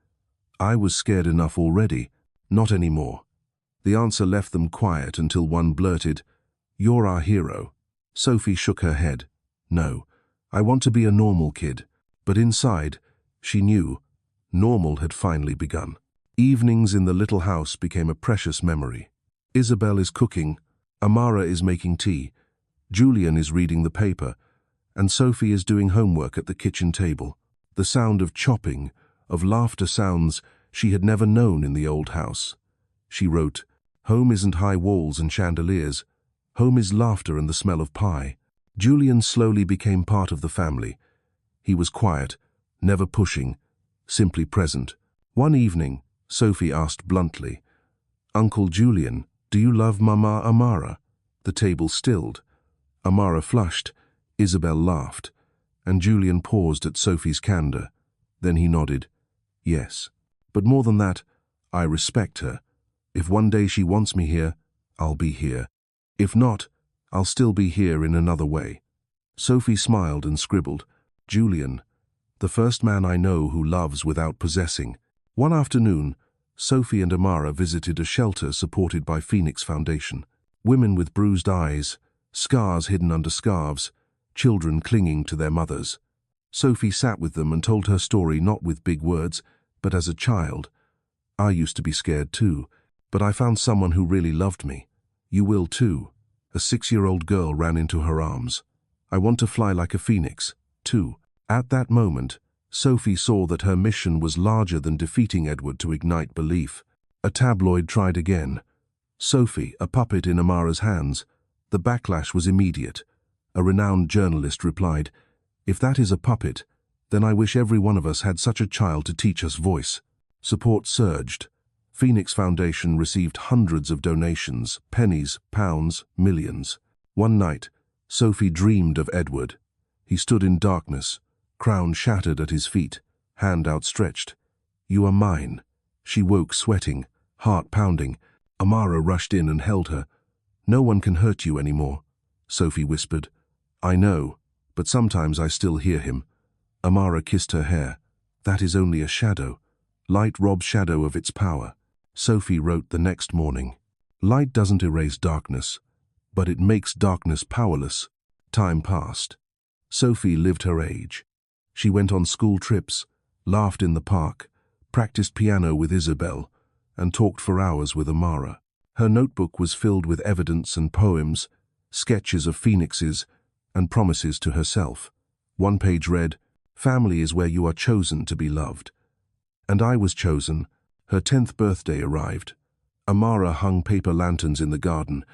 "I was scared enough already. Not anymore." The answer left them quiet until one blurted, "You're our hero." Sophie shook her head. "No, I want to be a normal kid." But inside, she knew, normal had finally begun. Evenings in the little house became a precious memory. Isabel is cooking, Amara is making tea, Julian is reading the paper, and Sophie is doing homework at the kitchen table. The sound of chopping, of laughter sounds she had never known in the old house. She wrote, "Home isn't high walls and chandeliers. Home is laughter and the smell of pie." Julian slowly became part of the family. He was quiet, never pushing, simply present. One evening, Sophie asked bluntly, "Uncle Julian, do you love Mama Amara?" The table stilled. Amara flushed, Isabel laughed, and Julian paused at Sophie's candor. Then he nodded, "Yes. But more than that, I respect her. If one day she wants me here, I'll be here. If not, I'll still be here in another way." Sophie smiled and scribbled, "Julian, the first man I know who loves without possessing. One afternoon, Sophie and Amara visited a shelter supported by Phoenix Foundation. Women with bruised eyes, scars hidden under scarves, children clinging to their mothers. Sophie sat with them and told her story not with big words, but as a child. I used to be scared too, but I found someone who really loved me. You will too. A 6-year-old girl ran into her arms. I want to fly like a phoenix, too. At that moment, Sophie saw that her mission was larger than defeating Edward to ignite belief. A tabloid tried again. Sophie, a puppet in Amara's hands. The backlash was immediate. A renowned journalist replied, "If that is a puppet, then I wish every one of us had such a child to teach us voice." Support surged. Phoenix Foundation received hundreds of donations, pennies, pounds, millions. One night, Sophie dreamed of Edward. He stood in darkness, crown shattered at his feet, hand outstretched. "You are mine." She woke sweating, heart pounding. Amara rushed in and held her. "No one can hurt you anymore," Sophie whispered. "I know, but sometimes I still hear him." Amara kissed her hair. "That is only a shadow. Light robs shadow of its power." Sophie wrote the next morning, "Light doesn't erase darkness, but it makes darkness powerless." Time passed. Sophie lived her age. She went on school trips, laughed in the park, practiced piano with Isabel, and talked for hours with Amara. Her notebook was filled with evidence and poems, sketches of phoenixes, and promises to herself. One page read, "Family is where you are chosen to be loved." And I was chosen. Her 10th birthday arrived. Amara hung paper lanterns in the garden.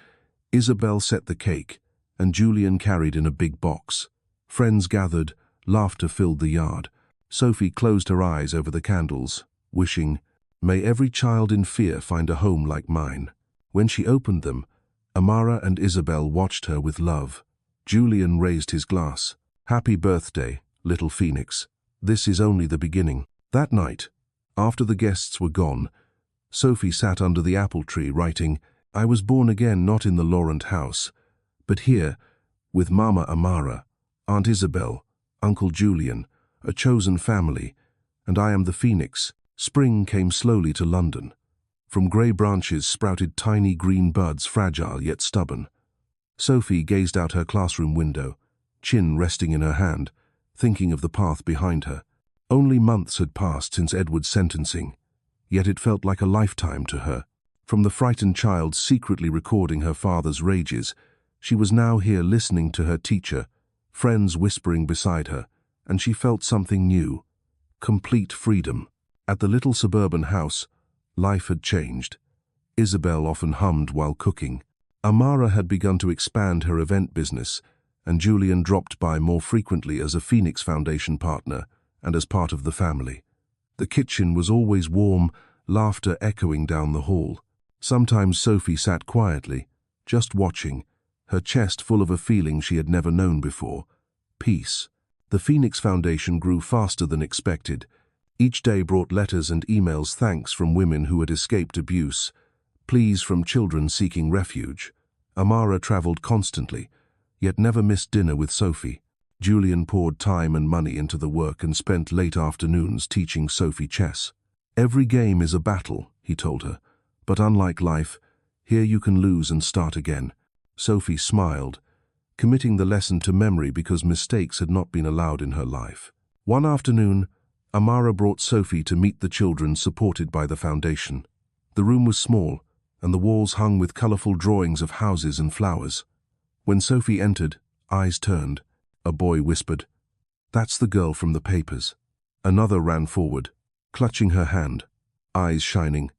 Isabel set the cake, and Julian carried in a big box. Friends gathered, laughter filled the yard. Sophie closed her eyes over the candles, wishing, "May every child in fear find a home like mine." When she opened them, Amara and Isabel watched her with love. Julian raised his glass. "Happy birthday, little phoenix. This is only the beginning." That night, after the guests were gone, Sophie sat under the apple tree writing, "I was born again not in the Laurent house, but here, with Mama Amara, Aunt Isabel, Uncle Julian, a chosen family, and I am the phoenix." Spring came slowly to London. From grey branches sprouted tiny green buds, fragile yet stubborn. Sophie gazed out her classroom window, chin resting in her hand, thinking of the path behind her. Only months had passed since Edward's sentencing, yet it felt like a lifetime to her. From the frightened child secretly recording her father's rages, she was now here listening to her teacher, friends whispering beside her, and she felt something new, complete freedom. At the little suburban house, life had changed. Isabel often hummed while cooking. Amara had begun to expand her event business, and Julian dropped by more frequently as a Phoenix Foundation partner and as part of the family. The kitchen was always warm, laughter echoing down the hall. Sometimes Sophie sat quietly, just watching, her chest full of a feeling she had never known before, peace. The Phoenix Foundation grew faster than expected. Each day brought letters and emails, thanks from women who had escaped abuse, pleas from children seeking refuge. Amara traveled constantly, yet never missed dinner with Sophie. Julian poured time and money into the work and spent late afternoons teaching Sophie chess. "Every game is a battle," he told her, "but unlike life, here you can lose and start again." Sophie smiled, committing the lesson to memory because mistakes had not been allowed in her life. One afternoon, Amara brought Sophie to meet the children supported by the foundation. The room was small, and the walls hung with colorful drawings of houses and flowers. When Sophie entered, eyes turned. A boy whispered, "That's the girl from the papers." Another ran forward, clutching her hand, eyes shining.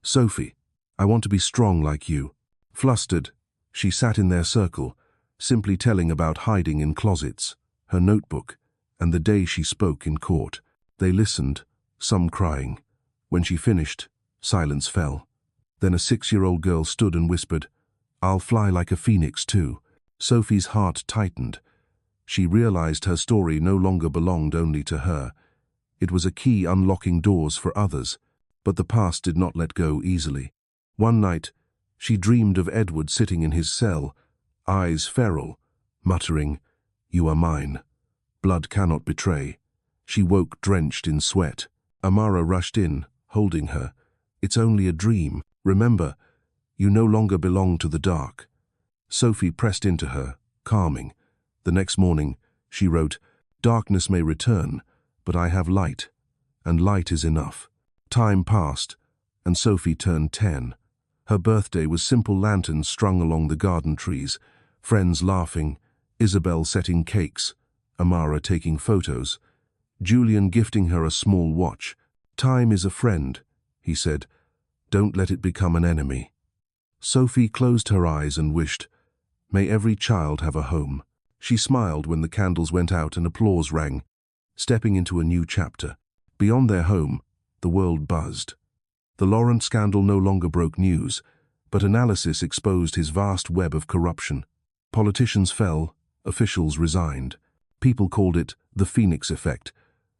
"Sophie, I want to be strong like you." Flustered, she sat in their circle, simply telling about hiding in closets, her notebook, and the day she spoke in court. They listened, some crying. When she finished, silence fell. Then a 6-year-old girl stood and whispered, "I'll fly like a phoenix too." Sophie's heart tightened. She realized her story no longer belonged only to her. It was a key unlocking doors for others, but the past did not let go easily. One night, she dreamed of Edward sitting in his cell, eyes feral, muttering, "You are mine. Blood cannot betray." She woke drenched in sweat. Amara rushed in, holding her. "It's only a dream. Remember, you no longer belong to the dark." Sophie pressed into her, calming. The next morning, she wrote, "Darkness may return, but I have light, and light is enough." Time passed, and Sophie turned 10. Her birthday was simple lanterns strung along the garden trees, friends laughing, Isabel setting cakes, Amara taking photos, Julian gifting her a small watch. "Time is a friend," he said. "Don't let it become an enemy." Sophie closed her eyes and wished, "May every child have a home." She smiled when the candles went out and applause rang, stepping into a new chapter. Beyond their home, the world buzzed. The Laurent scandal no longer broke news, but analysis exposed his vast web of corruption. Politicians fell, officials resigned. People called it the Phoenix effect.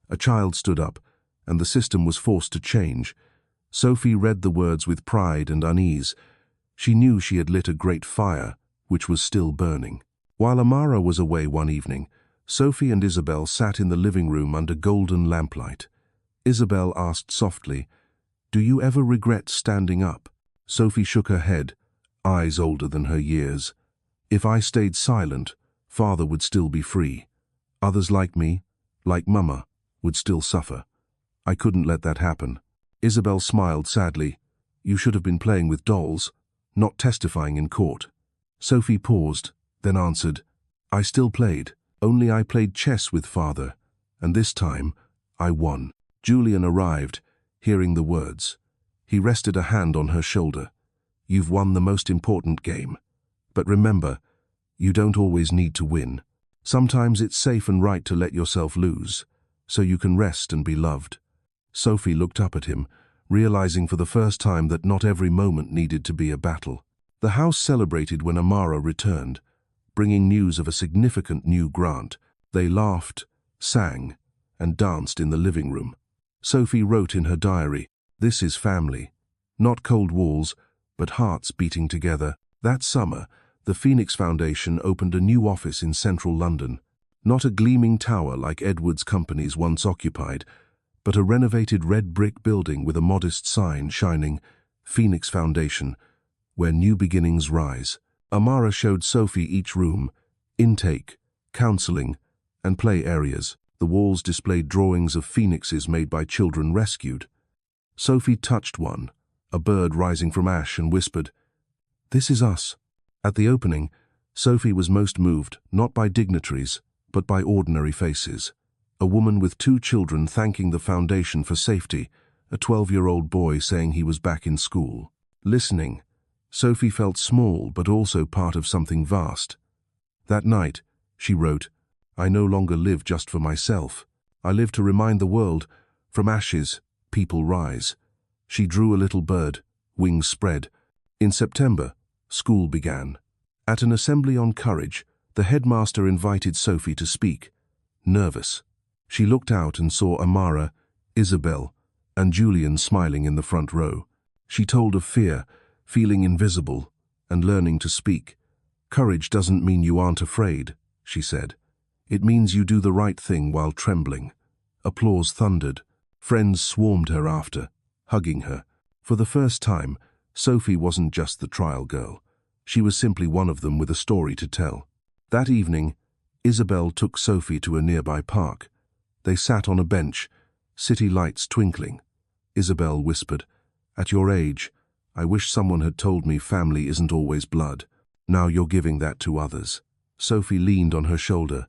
A child stood up, and the system was forced to change. Sophie read the words with pride and unease. She knew she had lit a great fire, which was still burning. While Amara was away one evening, Sophie and Isabel sat in the living room under golden lamplight. Isabel asked softly, "Do you ever regret standing up?" Sophie shook her head, eyes older than her years. "If I stayed silent, Father would still be free. Others like me, like Mama, would still suffer. I couldn't let that happen." Isabel smiled sadly. "You should have been playing with dolls, not testifying in court." Sophie paused, then answered, "I still played, only I played chess with Father, and this time I won." Julian arrived, hearing the words. He rested a hand on her shoulder. "You've won the most important game. But remember, you don't always need to win. Sometimes it's safe and right to let yourself lose, so you can rest and be loved." Sophie looked up at him, realizing for the first time that not every moment needed to be a battle. The house celebrated when Amara returned, bringing news of a significant new grant. They laughed, sang, and danced in the living room. Sophie wrote in her diary, "This is family. Not cold walls, but hearts beating together." That summer, the Phoenix Foundation opened a new office in central London. Not a gleaming tower like Edwards Companies once occupied, but a renovated red brick building with a modest sign shining, "Phoenix Foundation, where new beginnings rise." Amara showed Sophie each room, intake, counseling, and play areas. The walls displayed drawings of phoenixes made by children rescued. Sophie touched one, a bird rising from ash, and whispered, "This is us." At the opening, Sophie was most moved, not by dignitaries, but by ordinary faces. A woman with 2 children thanking the foundation for safety, a 12-year-old boy saying he was back in school. Listening, Sophie felt small but also part of something vast. That night, she wrote, "I no longer live just for myself. I live to remind the world, from ashes, people rise." She drew a little bird, wings spread. In September, school began. At an assembly on courage, the headmaster invited Sophie to speak. Nervous, she looked out and saw Amara, Isabel, and Julian smiling in the front row. She told of fear, feeling invisible, and learning to speak. "Courage doesn't mean you aren't afraid," she said. "It means you do the right thing while trembling." Applause thundered. Friends swarmed her after, hugging her. For the first time, Sophie wasn't just the trial girl. She was simply one of them with a story to tell. That evening, Isabel took Sophie to a nearby park. They sat on a bench, city lights twinkling. Isabel whispered, "At your age, I wish someone had told me family isn't always blood. Now you're giving that to others." Sophie leaned on her shoulder.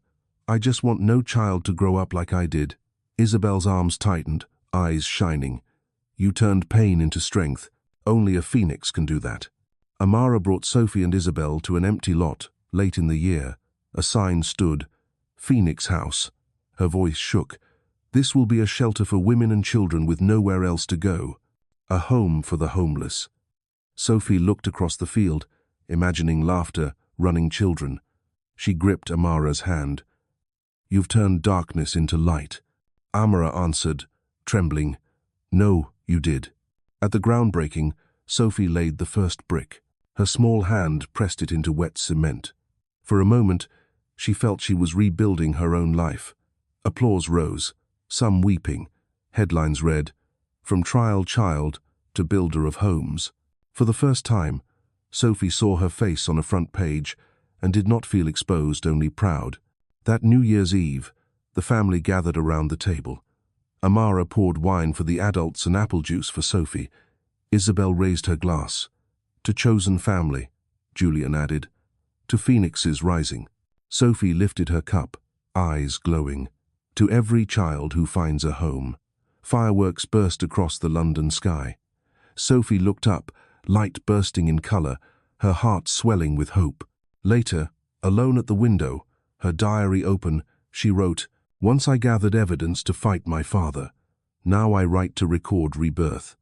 "I just want no child to grow up like I did." Isabel's arms tightened, eyes shining. "You turned pain into strength. Only a phoenix can do that." Amara brought Sophie and Isabel to an empty lot, late in the year. A sign stood, "Phoenix House." Her voice shook. "This will be a shelter for women and children with nowhere else to go. A home for the homeless." Sophie looked across the field, imagining laughter, running children. She gripped Amara's hand. "You've turned darkness into light." Amara answered, trembling, "No, you did." At the groundbreaking, Sophie laid the first brick. Her small hand pressed it into wet cement. For a moment, she felt she was rebuilding her own life. Applause rose. some weeping. Headlines read, "From trial child to builder of homes." For the first time, Sophie saw her face on a front page and did not feel exposed, only proud. That New Year's Eve, the family gathered around the table. Amara poured wine for the adults and apple juice for Sophie. Isabel raised her glass. "To chosen family," Julian added. "To phoenixes rising." Sophie lifted her cup, eyes glowing. "To every child who finds a home." Fireworks burst across the London sky. Sophie looked up, light bursting in color, her heart swelling with hope. Later, alone at the window, her diary open, she wrote, "Once I gathered evidence to fight my father. Now I write to record rebirth.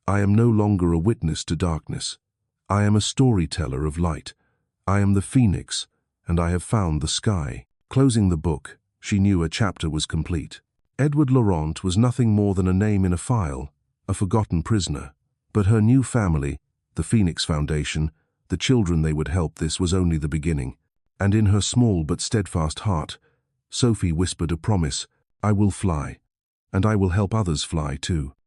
I am no longer a witness to darkness. I am a storyteller of light. I am the phoenix, and I have found the sky." Closing the book, she knew a chapter was complete. Edward Laurent was nothing more than a name in a file, a forgotten prisoner. But her new family, the Phoenix Foundation, the children they would help, this was only the beginning. And in her small but steadfast heart, Sophie whispered a promise: "I will fly, and I will help others fly too."